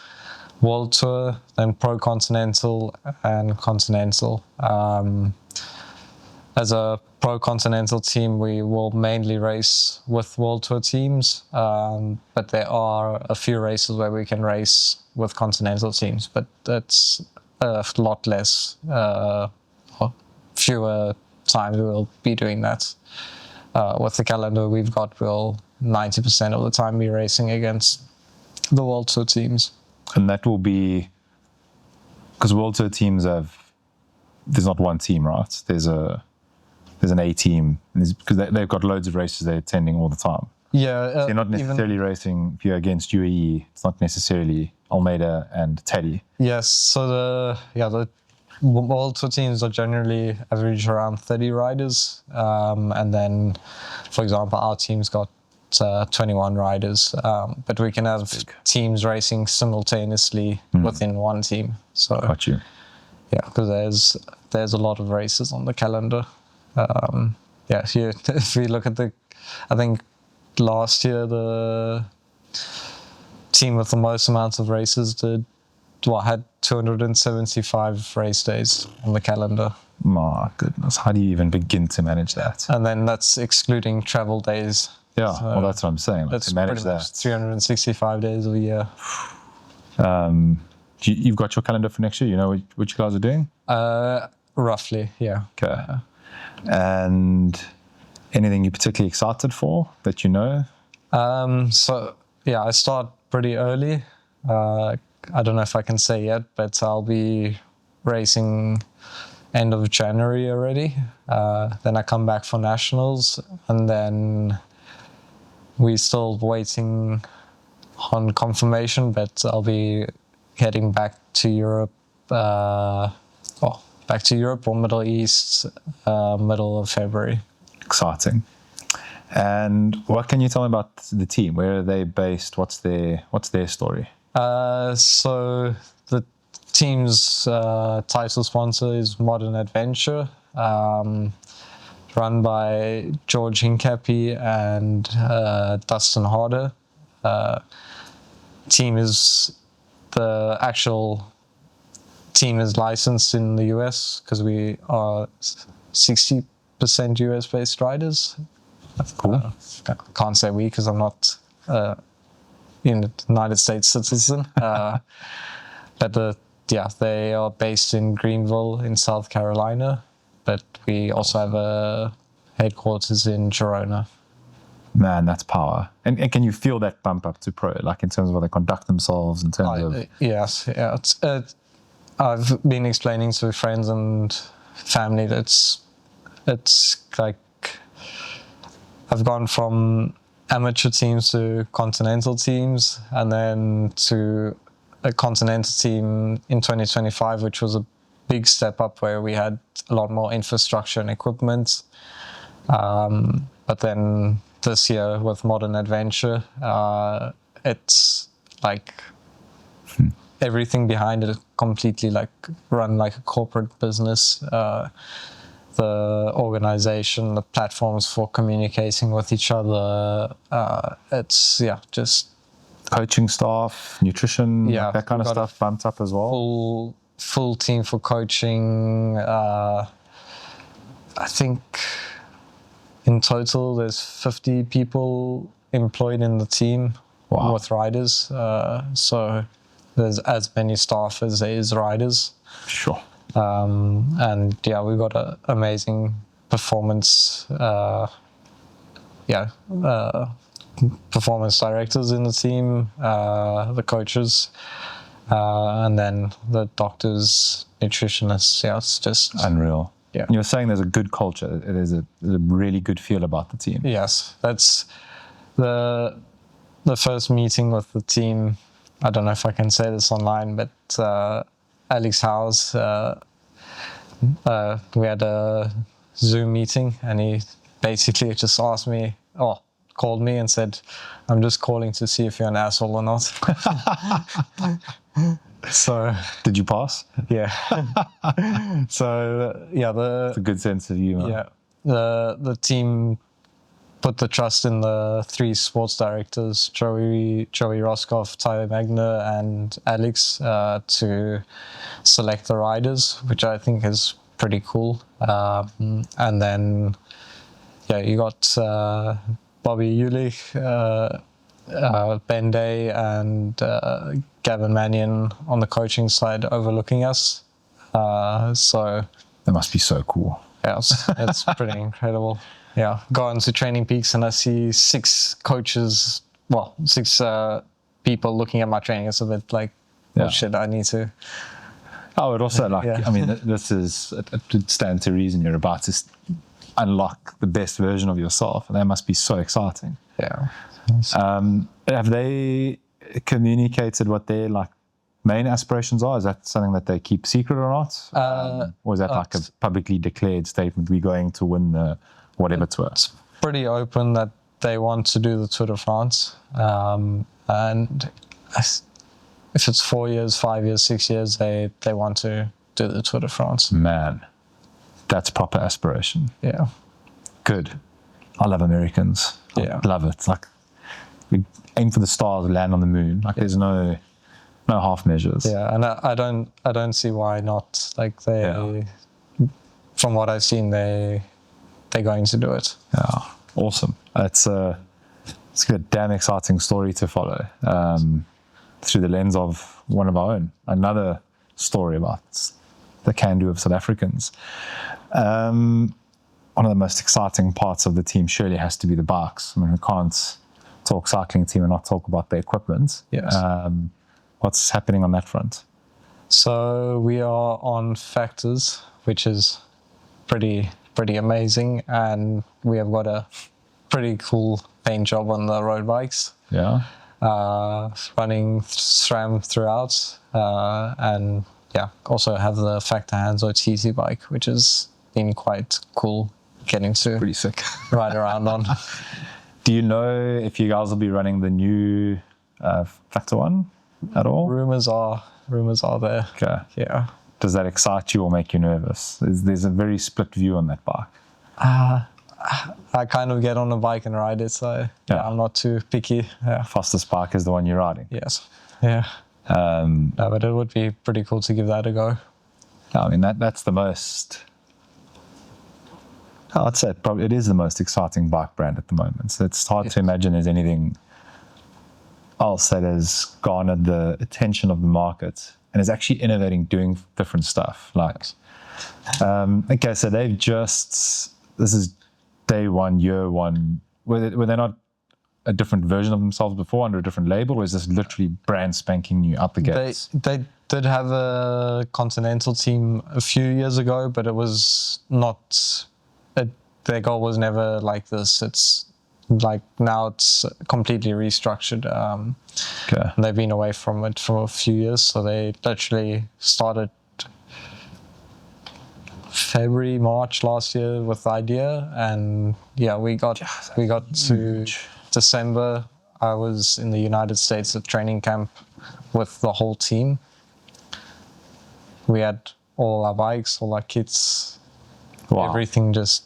World Tour, then Pro Continental, and Continental. As a Pro Continental team, we will mainly race with World Tour teams, but there are a few races where we can race with Continental teams, but that's a lot less, fewer times we'll be doing that. With the calendar we've got, we'll 90% of the time be racing against the World Tour teams. And that will be, because World Tour teams there's not one team, right? There's an A team, because they've got loads of races they're attending all the time. Yeah. So you're not necessarily racing, if you're against UAE, it's not necessarily Almeida and Teddy. Yes, so the World Tour teams are generally average around 30 riders. And then, for example, our team's got 21 riders. But we can have teams racing simultaneously within one team. So, Got you. yeah, because there's a lot of races on the calendar. Yeah, if we look at I think last year the team with the most amounts of races had 275 race days on the calendar. My goodness, how do you even begin to manage that? And then that's excluding travel days. Yeah, So well, that's what I'm saying. Like, that's to manage pretty much that. 365 days a year. You've got your calendar for next year? You know what you guys are doing? Roughly, yeah. Okay. And anything you're particularly excited for that you know? So, yeah, I start pretty early. I don't know if I can say yet, but I'll be racing end of January already. Then I come back for nationals, and then we're still waiting on confirmation, but I'll be heading back to Europe, or Middle East, middle of February. Exciting. And what can you tell me about the team? Where are they based? What's their story? So the team's title sponsor is Modern Adventure, run by George Hincapie and Dustin Harder. The actual team is licensed in the US because we are 60% US based riders. That's cool. Can't say we because I'm not in the United States citizen. But they are based in Greenville in South Carolina, but we also have a headquarters in Girona. Man, that's power. And can you feel that bump up to pro, like in terms of how they conduct themselves, in terms of... Yes, yeah. I've been explaining to friends and family that it's like I've gone from amateur teams to continental teams, and then to a continental team in 2025, which was a big step up where we had a lot more infrastructure and equipment. But then this year with Modern Adventure, it's like everything behind it completely like run like a corporate business. The organization, the platforms for communicating with each other, it's just coaching staff, nutrition, Yeah, that kind of we've got stuff bumped up as well. full team for coaching. I think in total there's 50 people employed in the team. Wow. With riders. So there's as many staff as there is riders. Sure. And we've got an amazing performance performance directors in the team, the coaches, and then the doctors, nutritionists. Yeah, it's just unreal. Yeah. You were saying there's a good culture. There's a really good feel about the team. Yes, that's the first meeting with the team. I don't know if I can say this online, but Alex Howes, we had a Zoom meeting, and he basically just called me and said, "I'm just calling to see if you're an asshole or not." So did you pass? Yeah. So it's a good sense of humor. Yeah, the team put the trust in the three sports directors, Joey Roscoff, Tyler Magner, and Alex, to select the riders, which I think is pretty cool. And then, you got Bobby Ulich, Ben Day, and Gavin Mannion on the coaching side overlooking us. So that must be so cool. Yeah, it's pretty incredible. Yeah, go on to Training Peaks and I see six people looking at my training. It's a bit like, shit, I need to. Oh, it also I mean, this is, it stands to reason you're about to unlock the best version of yourself, and that must be so exciting. Yeah. Have they communicated what their main aspirations are? Is that something that they keep secret or not? Or is that like a publicly declared statement, we're going to win the whatever tour? It's pretty open that they want to do the Tour de France. And if it's 4 years, 5 years, 6 years, they want to do the Tour de France. Man, that's proper aspiration. Yeah. Good. I love Americans. Yeah. I love it. Like, we aim for the stars, land on the moon. Like, there's no half measures. Yeah, and I don't see why not. Like, from what I've seen, they're going to do it. Yeah, awesome. It's a damn exciting story to follow through the lens of one of our own. Another story about the can-do of South Africans. One of the most exciting parts of the team surely has to be the bikes. I mean, we can't talk cycling team and not talk about the equipment. Yes. What's happening on that front? So we are on Factors, which is pretty amazing, and we have got a pretty cool paint job on the road bikes. Yeah. Running SRAM throughout, and also have the Factor Hanzo TC bike, which has been quite cool getting to Pretty sick. ride around on. Do you know if you guys will be running the new Factor one at all? Rumors are there. Okay. Yeah. Does that excite you or make you nervous? There's a very split view on that bike. I kind of get on a bike and ride it, so I'm not too picky. Yeah. Fastest bike is the one you're riding. Yes. Yeah. No, but it would be pretty cool to give that a go. I mean, that's the most... I'd say probably it is the most exciting bike brand at the moment. So it's hard to imagine there's anything else that has garnered the attention of the market and is actually innovating, doing different stuff. Like, okay, so they've just... This is day one, year one. Were they not a different version of themselves before under a different label, or is this literally brand spanking new out the gates? They did have a continental team a few years ago, but it was not... Their goal was never like this. It's like now it's completely restructured. Okay. They've been away from it for a few years, so they literally started February, March last year with the idea, and we got to December. I was in the United States at training camp with the whole team. We had all our bikes, all our kits, everything just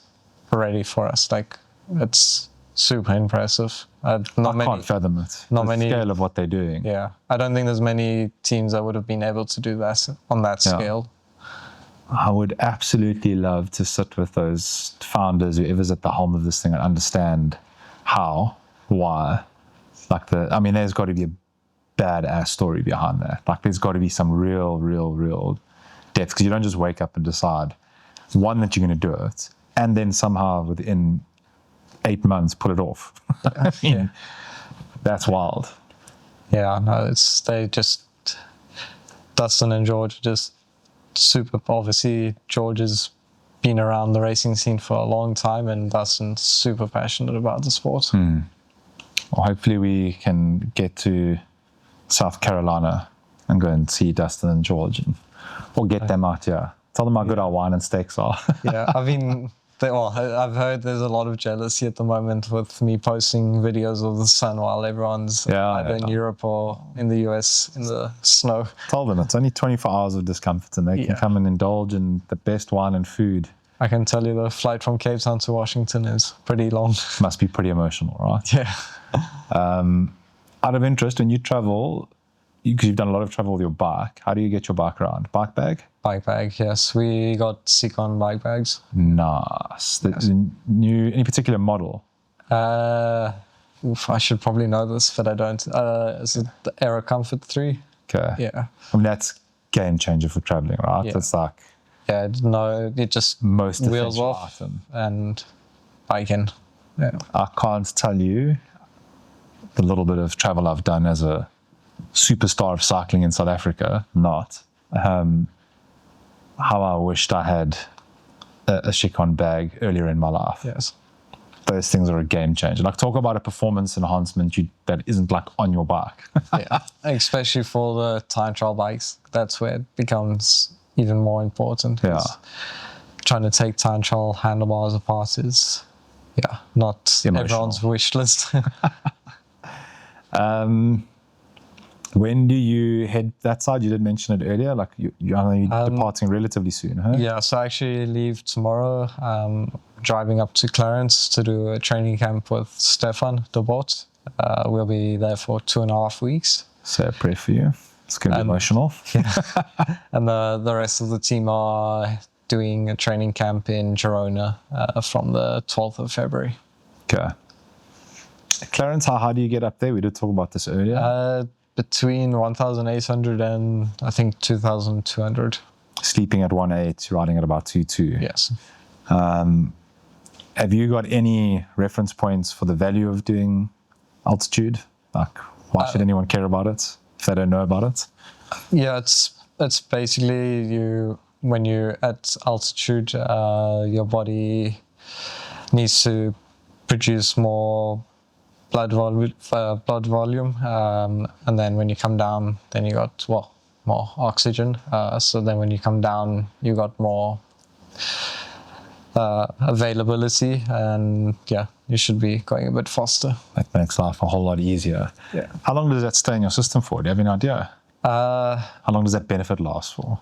ready for us. Like, it's super impressive. I can't fathom it. The scale of what they're doing. Yeah, I don't think there's many teams that would have been able to do that on that scale. I would absolutely love to sit with those founders, whoever's at the helm of this thing, and understand how, why. Like there's got to be a badass story behind that. Like, there's got to be some real depth, because you don't just wake up and decide, one, that you're going to do it, and then somehow within 8 months pull it off. I mean, that's wild. Yeah, no, they just, Dustin and George, just super. Obviously, George has been around the racing scene for a long time, and Dustin's super passionate about the sport. Well, hopefully we can get to South Carolina and go and see Dustin and George, or get them out here. Tell them how good our wine and steaks are. Yeah, I mean, I've heard there's a lot of jealousy at the moment with me posting videos of the sun while everyone's either in Europe or in the US in the snow. Tell them it's only 24 hours of discomfort, and they can come and indulge in the best wine and food. I can tell you the flight from Cape Town to Washington is pretty long. Must be pretty emotional, right? Yeah. Out of interest, when you travel, because you've done a lot of travel with your bike, how do you get your bike around? Bike bag? Bike bag, yes. We got Sikon bike bags. Nice. Any particular model? I should probably know this, but I don't. Is it the Aero Comfort 3? Okay. Yeah. I mean, that's game changer for traveling, right? Yeah. It's like... Yeah, no, it just most wheels off item. And bike in. Yeah. I can't tell you the little bit of travel I've done as a superstar of cycling in South Africa, how I wished I had a Sikon bag earlier in my life. Yes. those things are a game changer. Like, talk about a performance enhancement that isn't like on your bike. Yeah, especially for the time trial bikes. That's where it becomes even more important. Yeah. Trying to take time trial handlebars apart is, not Emotional. everyone's wish list. When do you head that side? You did mention it earlier. Like, I know you're departing relatively soon, huh? Yeah, so I actually leave tomorrow. Driving up to Clarence to do a training camp with Stefan de Bort. We'll be there for 2.5 weeks. So pray for you. It's going to be emotional. Yeah. And the rest of the team are doing a training camp in Girona from the 12th of February. Okay. Clarence, how do you get up there? We did talk about this earlier. Between 1,800 and I think 2,200. Sleeping at 1.8, riding at about 2.2. Yes. Have you got any reference points for the value of doing altitude? Like, why should anyone care about it if they don't know about it? Yeah, it's basically when you're at altitude, your body needs to produce more blood volume, and then when you come down, then you got more oxygen. So then when you come down, you got more availability, and you should be going a bit faster. That makes life a whole lot easier. Yeah. How long does that stay in your system for? Do you have any idea? How long does that benefit last for?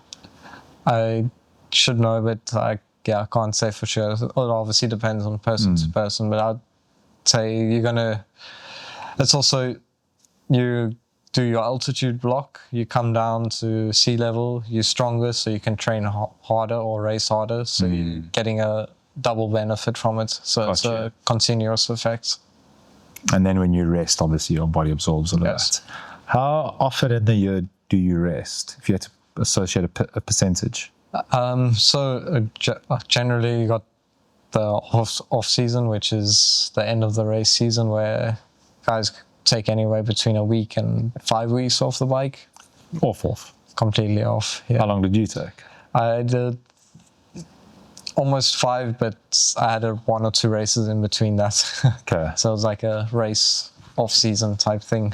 I should know, but I can't say for sure. It obviously depends on person to person, but I'd say it's also, you do your altitude block, you come down to sea level, you're stronger, so you can train harder or race harder, so you're getting a double benefit from it. So it's a continuous effect. And then when you rest, obviously your body absorbs a lot. How often in the year do you rest, if you had to associate a percentage? Generally you got the off season, which is the end of the race season, where guys take anywhere between a week and 5 weeks off the bike. Off. Completely off. Yeah. How long did you take? I did almost 5, but I had 1 or 2 races in between that. Okay. So it was like a race off season type thing.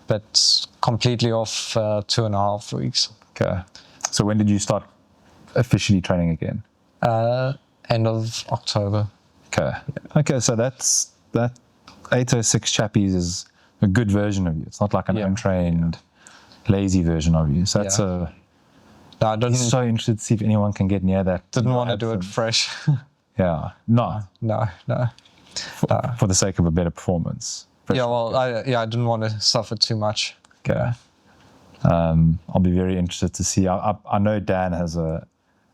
But completely off 2.5 weeks. Okay. So when did you start officially training again? End of October. Okay. Yeah. Okay, so that 806 Chappies is a good version of you. It's not like an untrained, lazy version of you. So that's I'm so interested to see if anyone can get near that. Didn't want to do it fresh. Yeah. No. For the sake of a better performance. I didn't want to suffer too much. Okay. I'll be very interested to see. I know Dan has a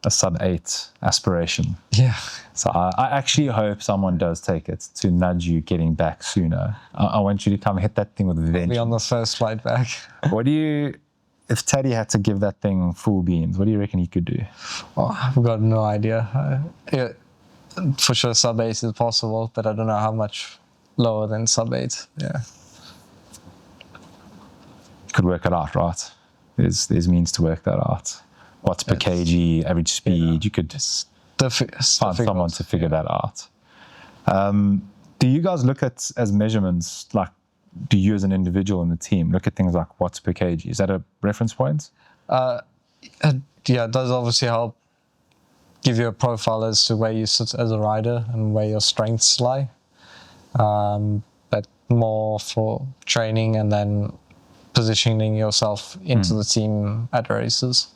sub-8 aspiration. Yeah. So I actually hope someone does take it to nudge you getting back sooner. I want you to come hit that thing with vengeance. Be on the first flight back. If Teddy had to give that thing full beans, what do you reckon he could do? Oh, I've got no idea. For sure sub-8 is possible, but I don't know how much lower than sub-8. Yeah. Could work it out, right? There's means to work that out. Watts per kg, average speed. You could find someone to figure that out. Do you guys look at as measurements, like, do you as an individual in the team look at things like watts per kg? Is that a reference point? It does obviously help give you a profile as to where you sit as a rider and where your strengths lie. But more for training and then positioning yourself into the team at races.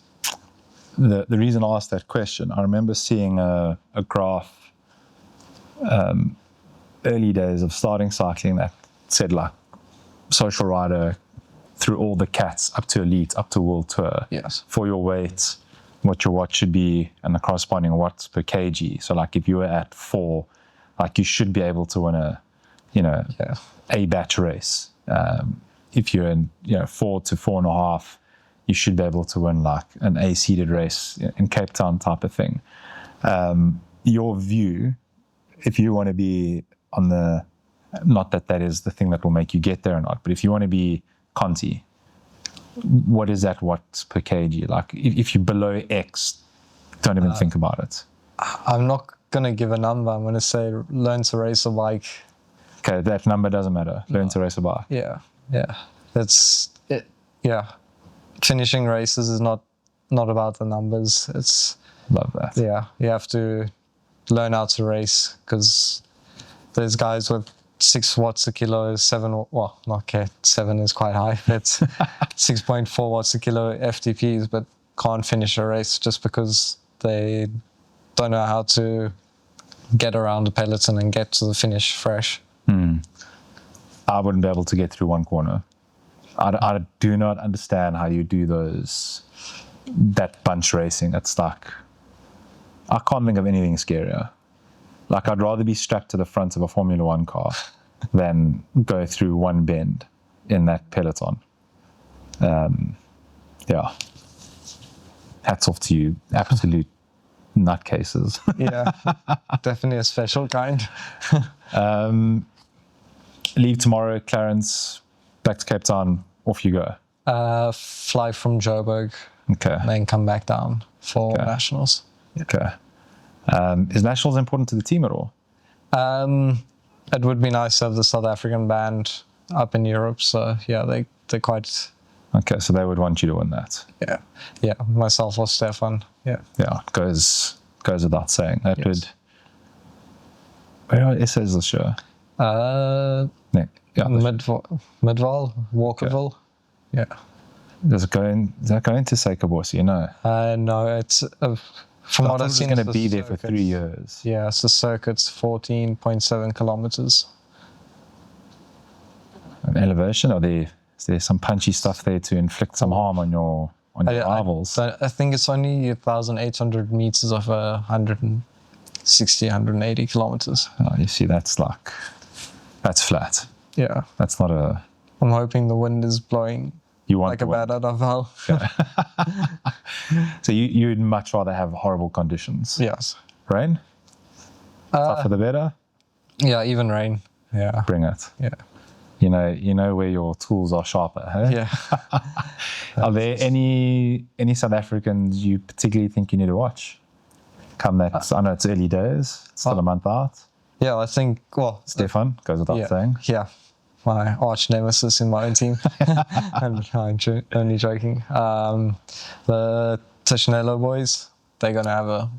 The reason I asked that question, I remember seeing a graph early days of starting cycling that said, like, social rider through all the cats up to elite, up to world tour. Yes. For your weight, what your watt should be, and the corresponding watts per kg. So, like, if you were at 4, like, you should be able to win a batch race. If you're in 4 to 4.5, you should be able to win like an A-seeded race in Cape Town type of thing. Your view, if you want to be on the, not that is the thing that will make you get there or not, but if you want to be Conti, what is that watts per kg? Like, if you're below X, don't even think about it. I'm not gonna give a number. I'm gonna say learn to race a bike. Okay, that number doesn't matter. Learn to race a bike. Yeah, that's it. Yeah, finishing races is not about the numbers. It's Love that. yeah, you have to learn how to race, because there's guys with 6 watts a kilo, 7, well, okay, 7 is quite high. It's 6.4 watts a kilo FTPs, but can't finish a race just because they don't know how to get around the peloton and get to the finish fresh. I wouldn't be able to get through one corner. I do not understand how you do that bunch racing. That's like, I can't think of anything scarier. Like, I'd rather be strapped to the front of a Formula One car than go through one bend in that peloton. Yeah. Hats off to you, absolute nutcases. Yeah, definitely a special kind. Leave tomorrow, Clarence, back to Cape Town, off you go. Fly from Joburg, Okay. then come back down for Okay. nationals. Okay. Is nationals important to the team at all? It would be nice to have the South African band up in Europe. So yeah, they're quite. Okay, so they would want you to win that. Yeah, myself or Stefan. Yeah. Yeah, goes without saying. That Yes. would. Where are essays this year? Nick. Yeah. Midval, Walkerville. Yeah. Does that go into Seikabosi? You know. No, it's from what I've seen, going it's to the be there for circuit. 3 years. Yeah, it's the circuit's 14.7 kilometers. An elevation? Is there some punchy stuff there to inflict some harm on your rivals? I think it's only 1,800 meters of 160, 180 kilometers. Oh, you see, that's flat. Yeah. That's not a. I'm hoping the wind is blowing You want like a the bat out of hell. So you'd much rather have horrible conditions. Yes. Rain? Tougher the better? Yeah, even rain. Yeah. Bring it. Yeah. You know where your tools are sharper, hey? Yeah. Are there any South Africans you particularly think you need to watch? Come that, I know it's early days, it's still a month out. Yeah, I think, well... Stefan, goes without saying. Yeah. My arch nemesis in my own team. I'm only joking. The Tishnello boys, they're going to have a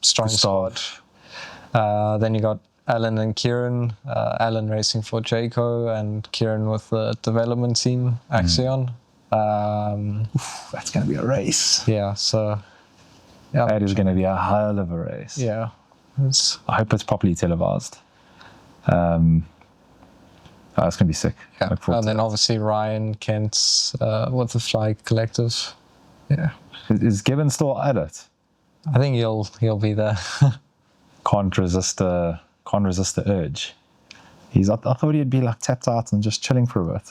strong squad. Then you got Alan and Kieran. Alan racing for Jayco and Kieran with the development team, Axion. That's going to be a race. Yeah, so... Yeah, that is going to be a hell of a race. Yeah. I hope it's properly televised. It's going to be sick. Yeah. And then obviously Ryan Kent with the Fly Collective. Yeah. Is Gibbon still at it? I think he'll be there. Can't resist the urge. I thought he'd be like tapped out and just chilling for a bit.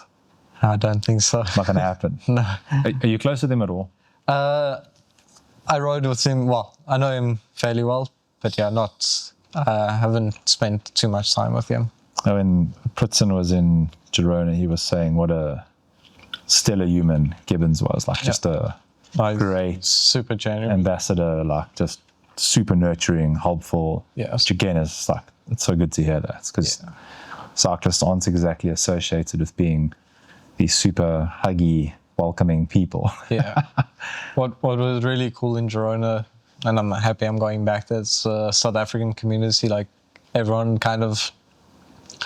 I don't think so. Not going to happen. No. Are you close with him at all? I rode with him. Well, I know him fairly well, but yeah, haven't spent too much time with him. When Pritzen was in Girona, he was saying what a stellar human Gibbons was. Like just a great, super genuine ambassador. Like just super nurturing, helpful. Yeah. Which again is like, it's so good to hear that, because cyclists aren't exactly associated with being these super huggy, welcoming people. Yeah. What was really cool in Girona, and I'm happy I'm going back, there's a South African community. Like everyone kind of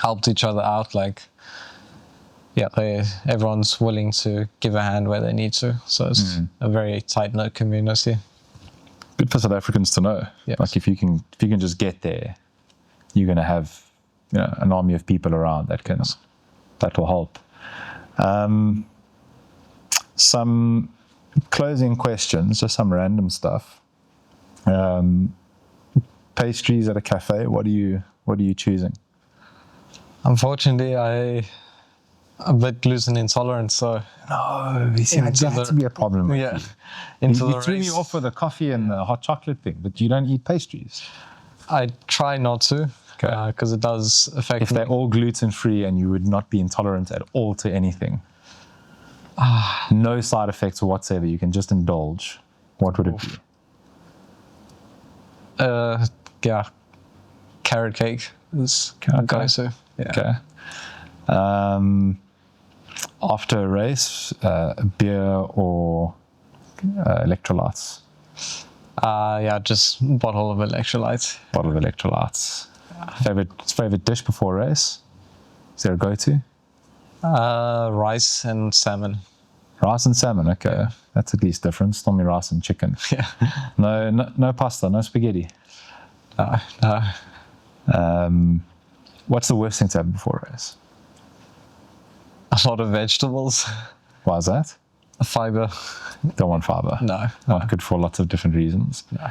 helped each other out. Like, everyone's willing to give a hand where they need to. So it's a very tight-knit community. Good for South Africans to know. Yes. Like if you can just get there, you're going to have an army of people around that will help. Some closing questions, just some random stuff. Pastries at a cafe. What are you choosing? Unfortunately, I'm a bit gluten intolerant, so no, you see, that has to be a problem. Yeah, you threw me off with the coffee and the hot chocolate thing, but you don't eat pastries. I try not to, because it does affect me. If they're all gluten free and you would not be intolerant at all to anything, no side effects whatsoever, you can just indulge, what would it be? carrot cake is a go-to. Yeah. Okay. After a race, beer or electrolytes? Yeah, just bottle of electrolytes. Bottle of electrolytes. Favorite dish before a race? Is there a go-to? Rice and salmon. Rice and salmon. Okay, yeah. That's at least different. It's normally rice and chicken. Yeah. No pasta, no spaghetti. No. What's the worst thing to have before a race? A lot of vegetables. Why is that? Fiber. Don't want fiber. No. Not good for lots of different reasons. No.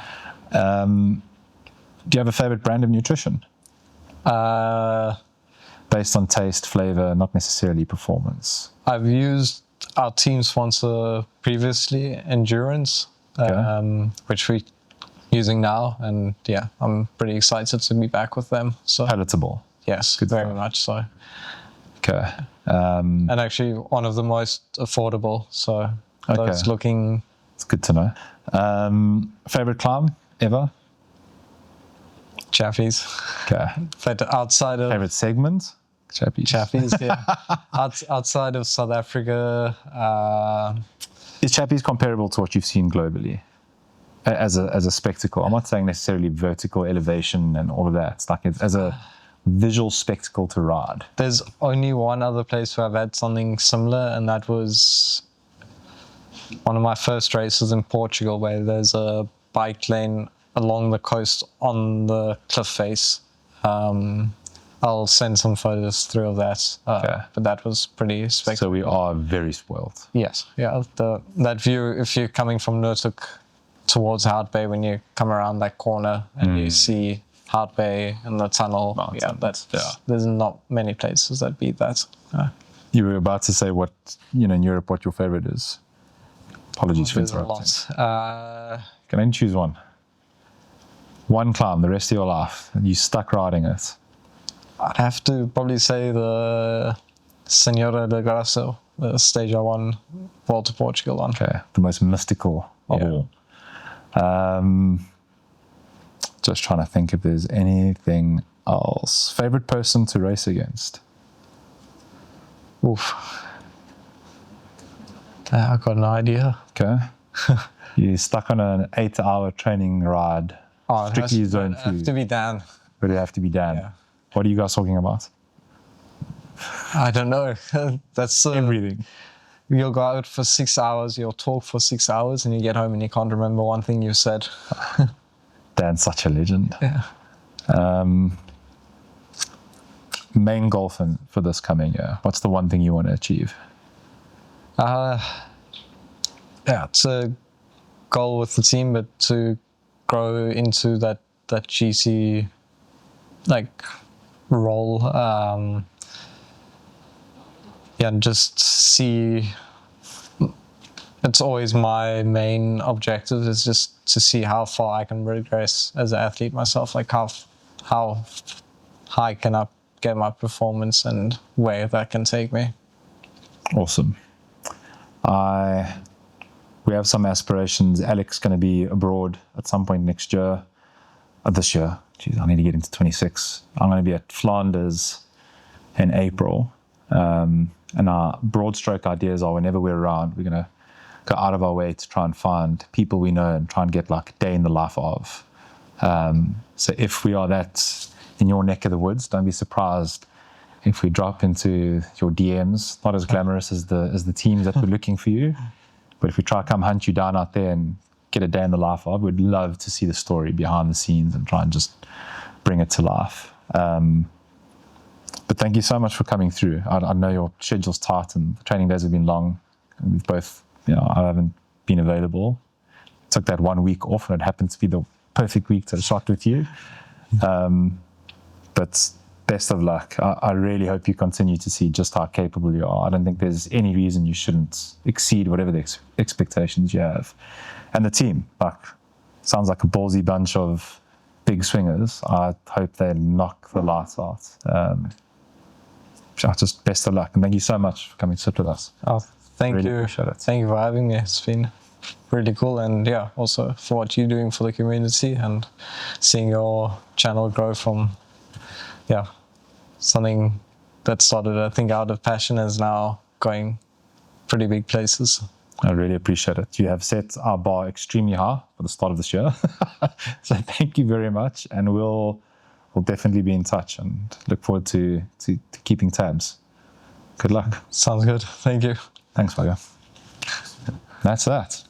Do you have a favorite brand of nutrition? Based on taste, flavor, not necessarily performance. I've used our team sponsor previously, Endurance, which we're using now, and yeah, I'm pretty excited to be back with them. So Palatable. yes, Good very stuff. much so. Okay. And actually one of the most affordable. So that's looking. It's good to know. Favorite climb ever? Chappies. Okay. But outside of Favorite segment? Chappies, yeah. Outside of South Africa, Is Chappies comparable to what you've seen globally as a spectacle? I'm not saying necessarily vertical elevation and all of that. It's like as a visual spectacle to ride. there's only one other place where I've had something similar, and that was one of my first races in Portugal, where there's a bike lane along the coast on the cliff face. I'll send some photos through of that. But that was pretty spectacular. So we are very spoiled. Yes, yeah. That view, if you're coming from Noordhoek towards Hout Bay, when you come around that corner and you see Hout Bay and the tunnel, there's not many places that beat that. You were about to say what, in Europe, what your favorite is. Apologies for There's a interrupting. lot. Can I only choose one? One climb, the rest of your life, and you stuck riding it. I'd have to probably say the Senhora de Graça, the stage I won World to Portugal on. Okay, the most mystical of all. Just trying to think if there's anything else. Favorite person to race against? Oof. I've got no idea. Okay. You're stuck on an 8-hour training ride. Strictly zone 2. It has to be Dan. But it have to be Dan. Yeah. What are you guys talking about? I don't know. That's Everything. You'll go out for 6 hours, you'll talk for 6 hours, and you get home and you can't remember one thing you said. Dan's such a legend. Yeah. Main goal for this coming year. What's the one thing you want to achieve? It's a goal with the team, but to grow into that GC role, and just see. It's always my main objective is just to see how far I can progress as an athlete myself. Like how high can I get my performance and where that can take me. Awesome. We have some aspirations. Alex's going to be abroad at some point next year. This year. Jeez, I need to get into 26. I'm going to be at Flanders in April. And our broad stroke ideas are whenever we're around, we're going to go out of our way to try and find people we know and try and get like a day in the life of. So if we are that in your neck of the woods, don't be surprised if we drop into your DMs. Not as glamorous as the teams that were looking for you, but if we try to come hunt you down out there and get a day in the life of, we'd love to see the story behind the scenes and try and just bring it to life. But thank you so much for coming through. I know your schedule's tight and the training days have been long. And we've both, I haven't been available. Took that 1 week off and it happened to be the perfect week to shot with you. But best of luck. I really hope you continue to see just how capable you are. I don't think there's any reason you shouldn't exceed whatever the expectations you have. And the team, sounds like a ballsy bunch of big swingers. I hope they knock the lights out. Just best of luck. And thank you so much for coming to sit with us. Oh, thank Really you. appreciate it. Thank you for having me. It's been really cool. And also for what you're doing for the community and seeing your channel grow from yeah, something that started, I think, out of passion is now going pretty big places. I really appreciate it. You have set our bar extremely high for the start of this year. So thank you very much. And we'll definitely be in touch and look forward to keeping tabs. Good luck. Sounds good. Thank you. Thanks, Vaga. That's that.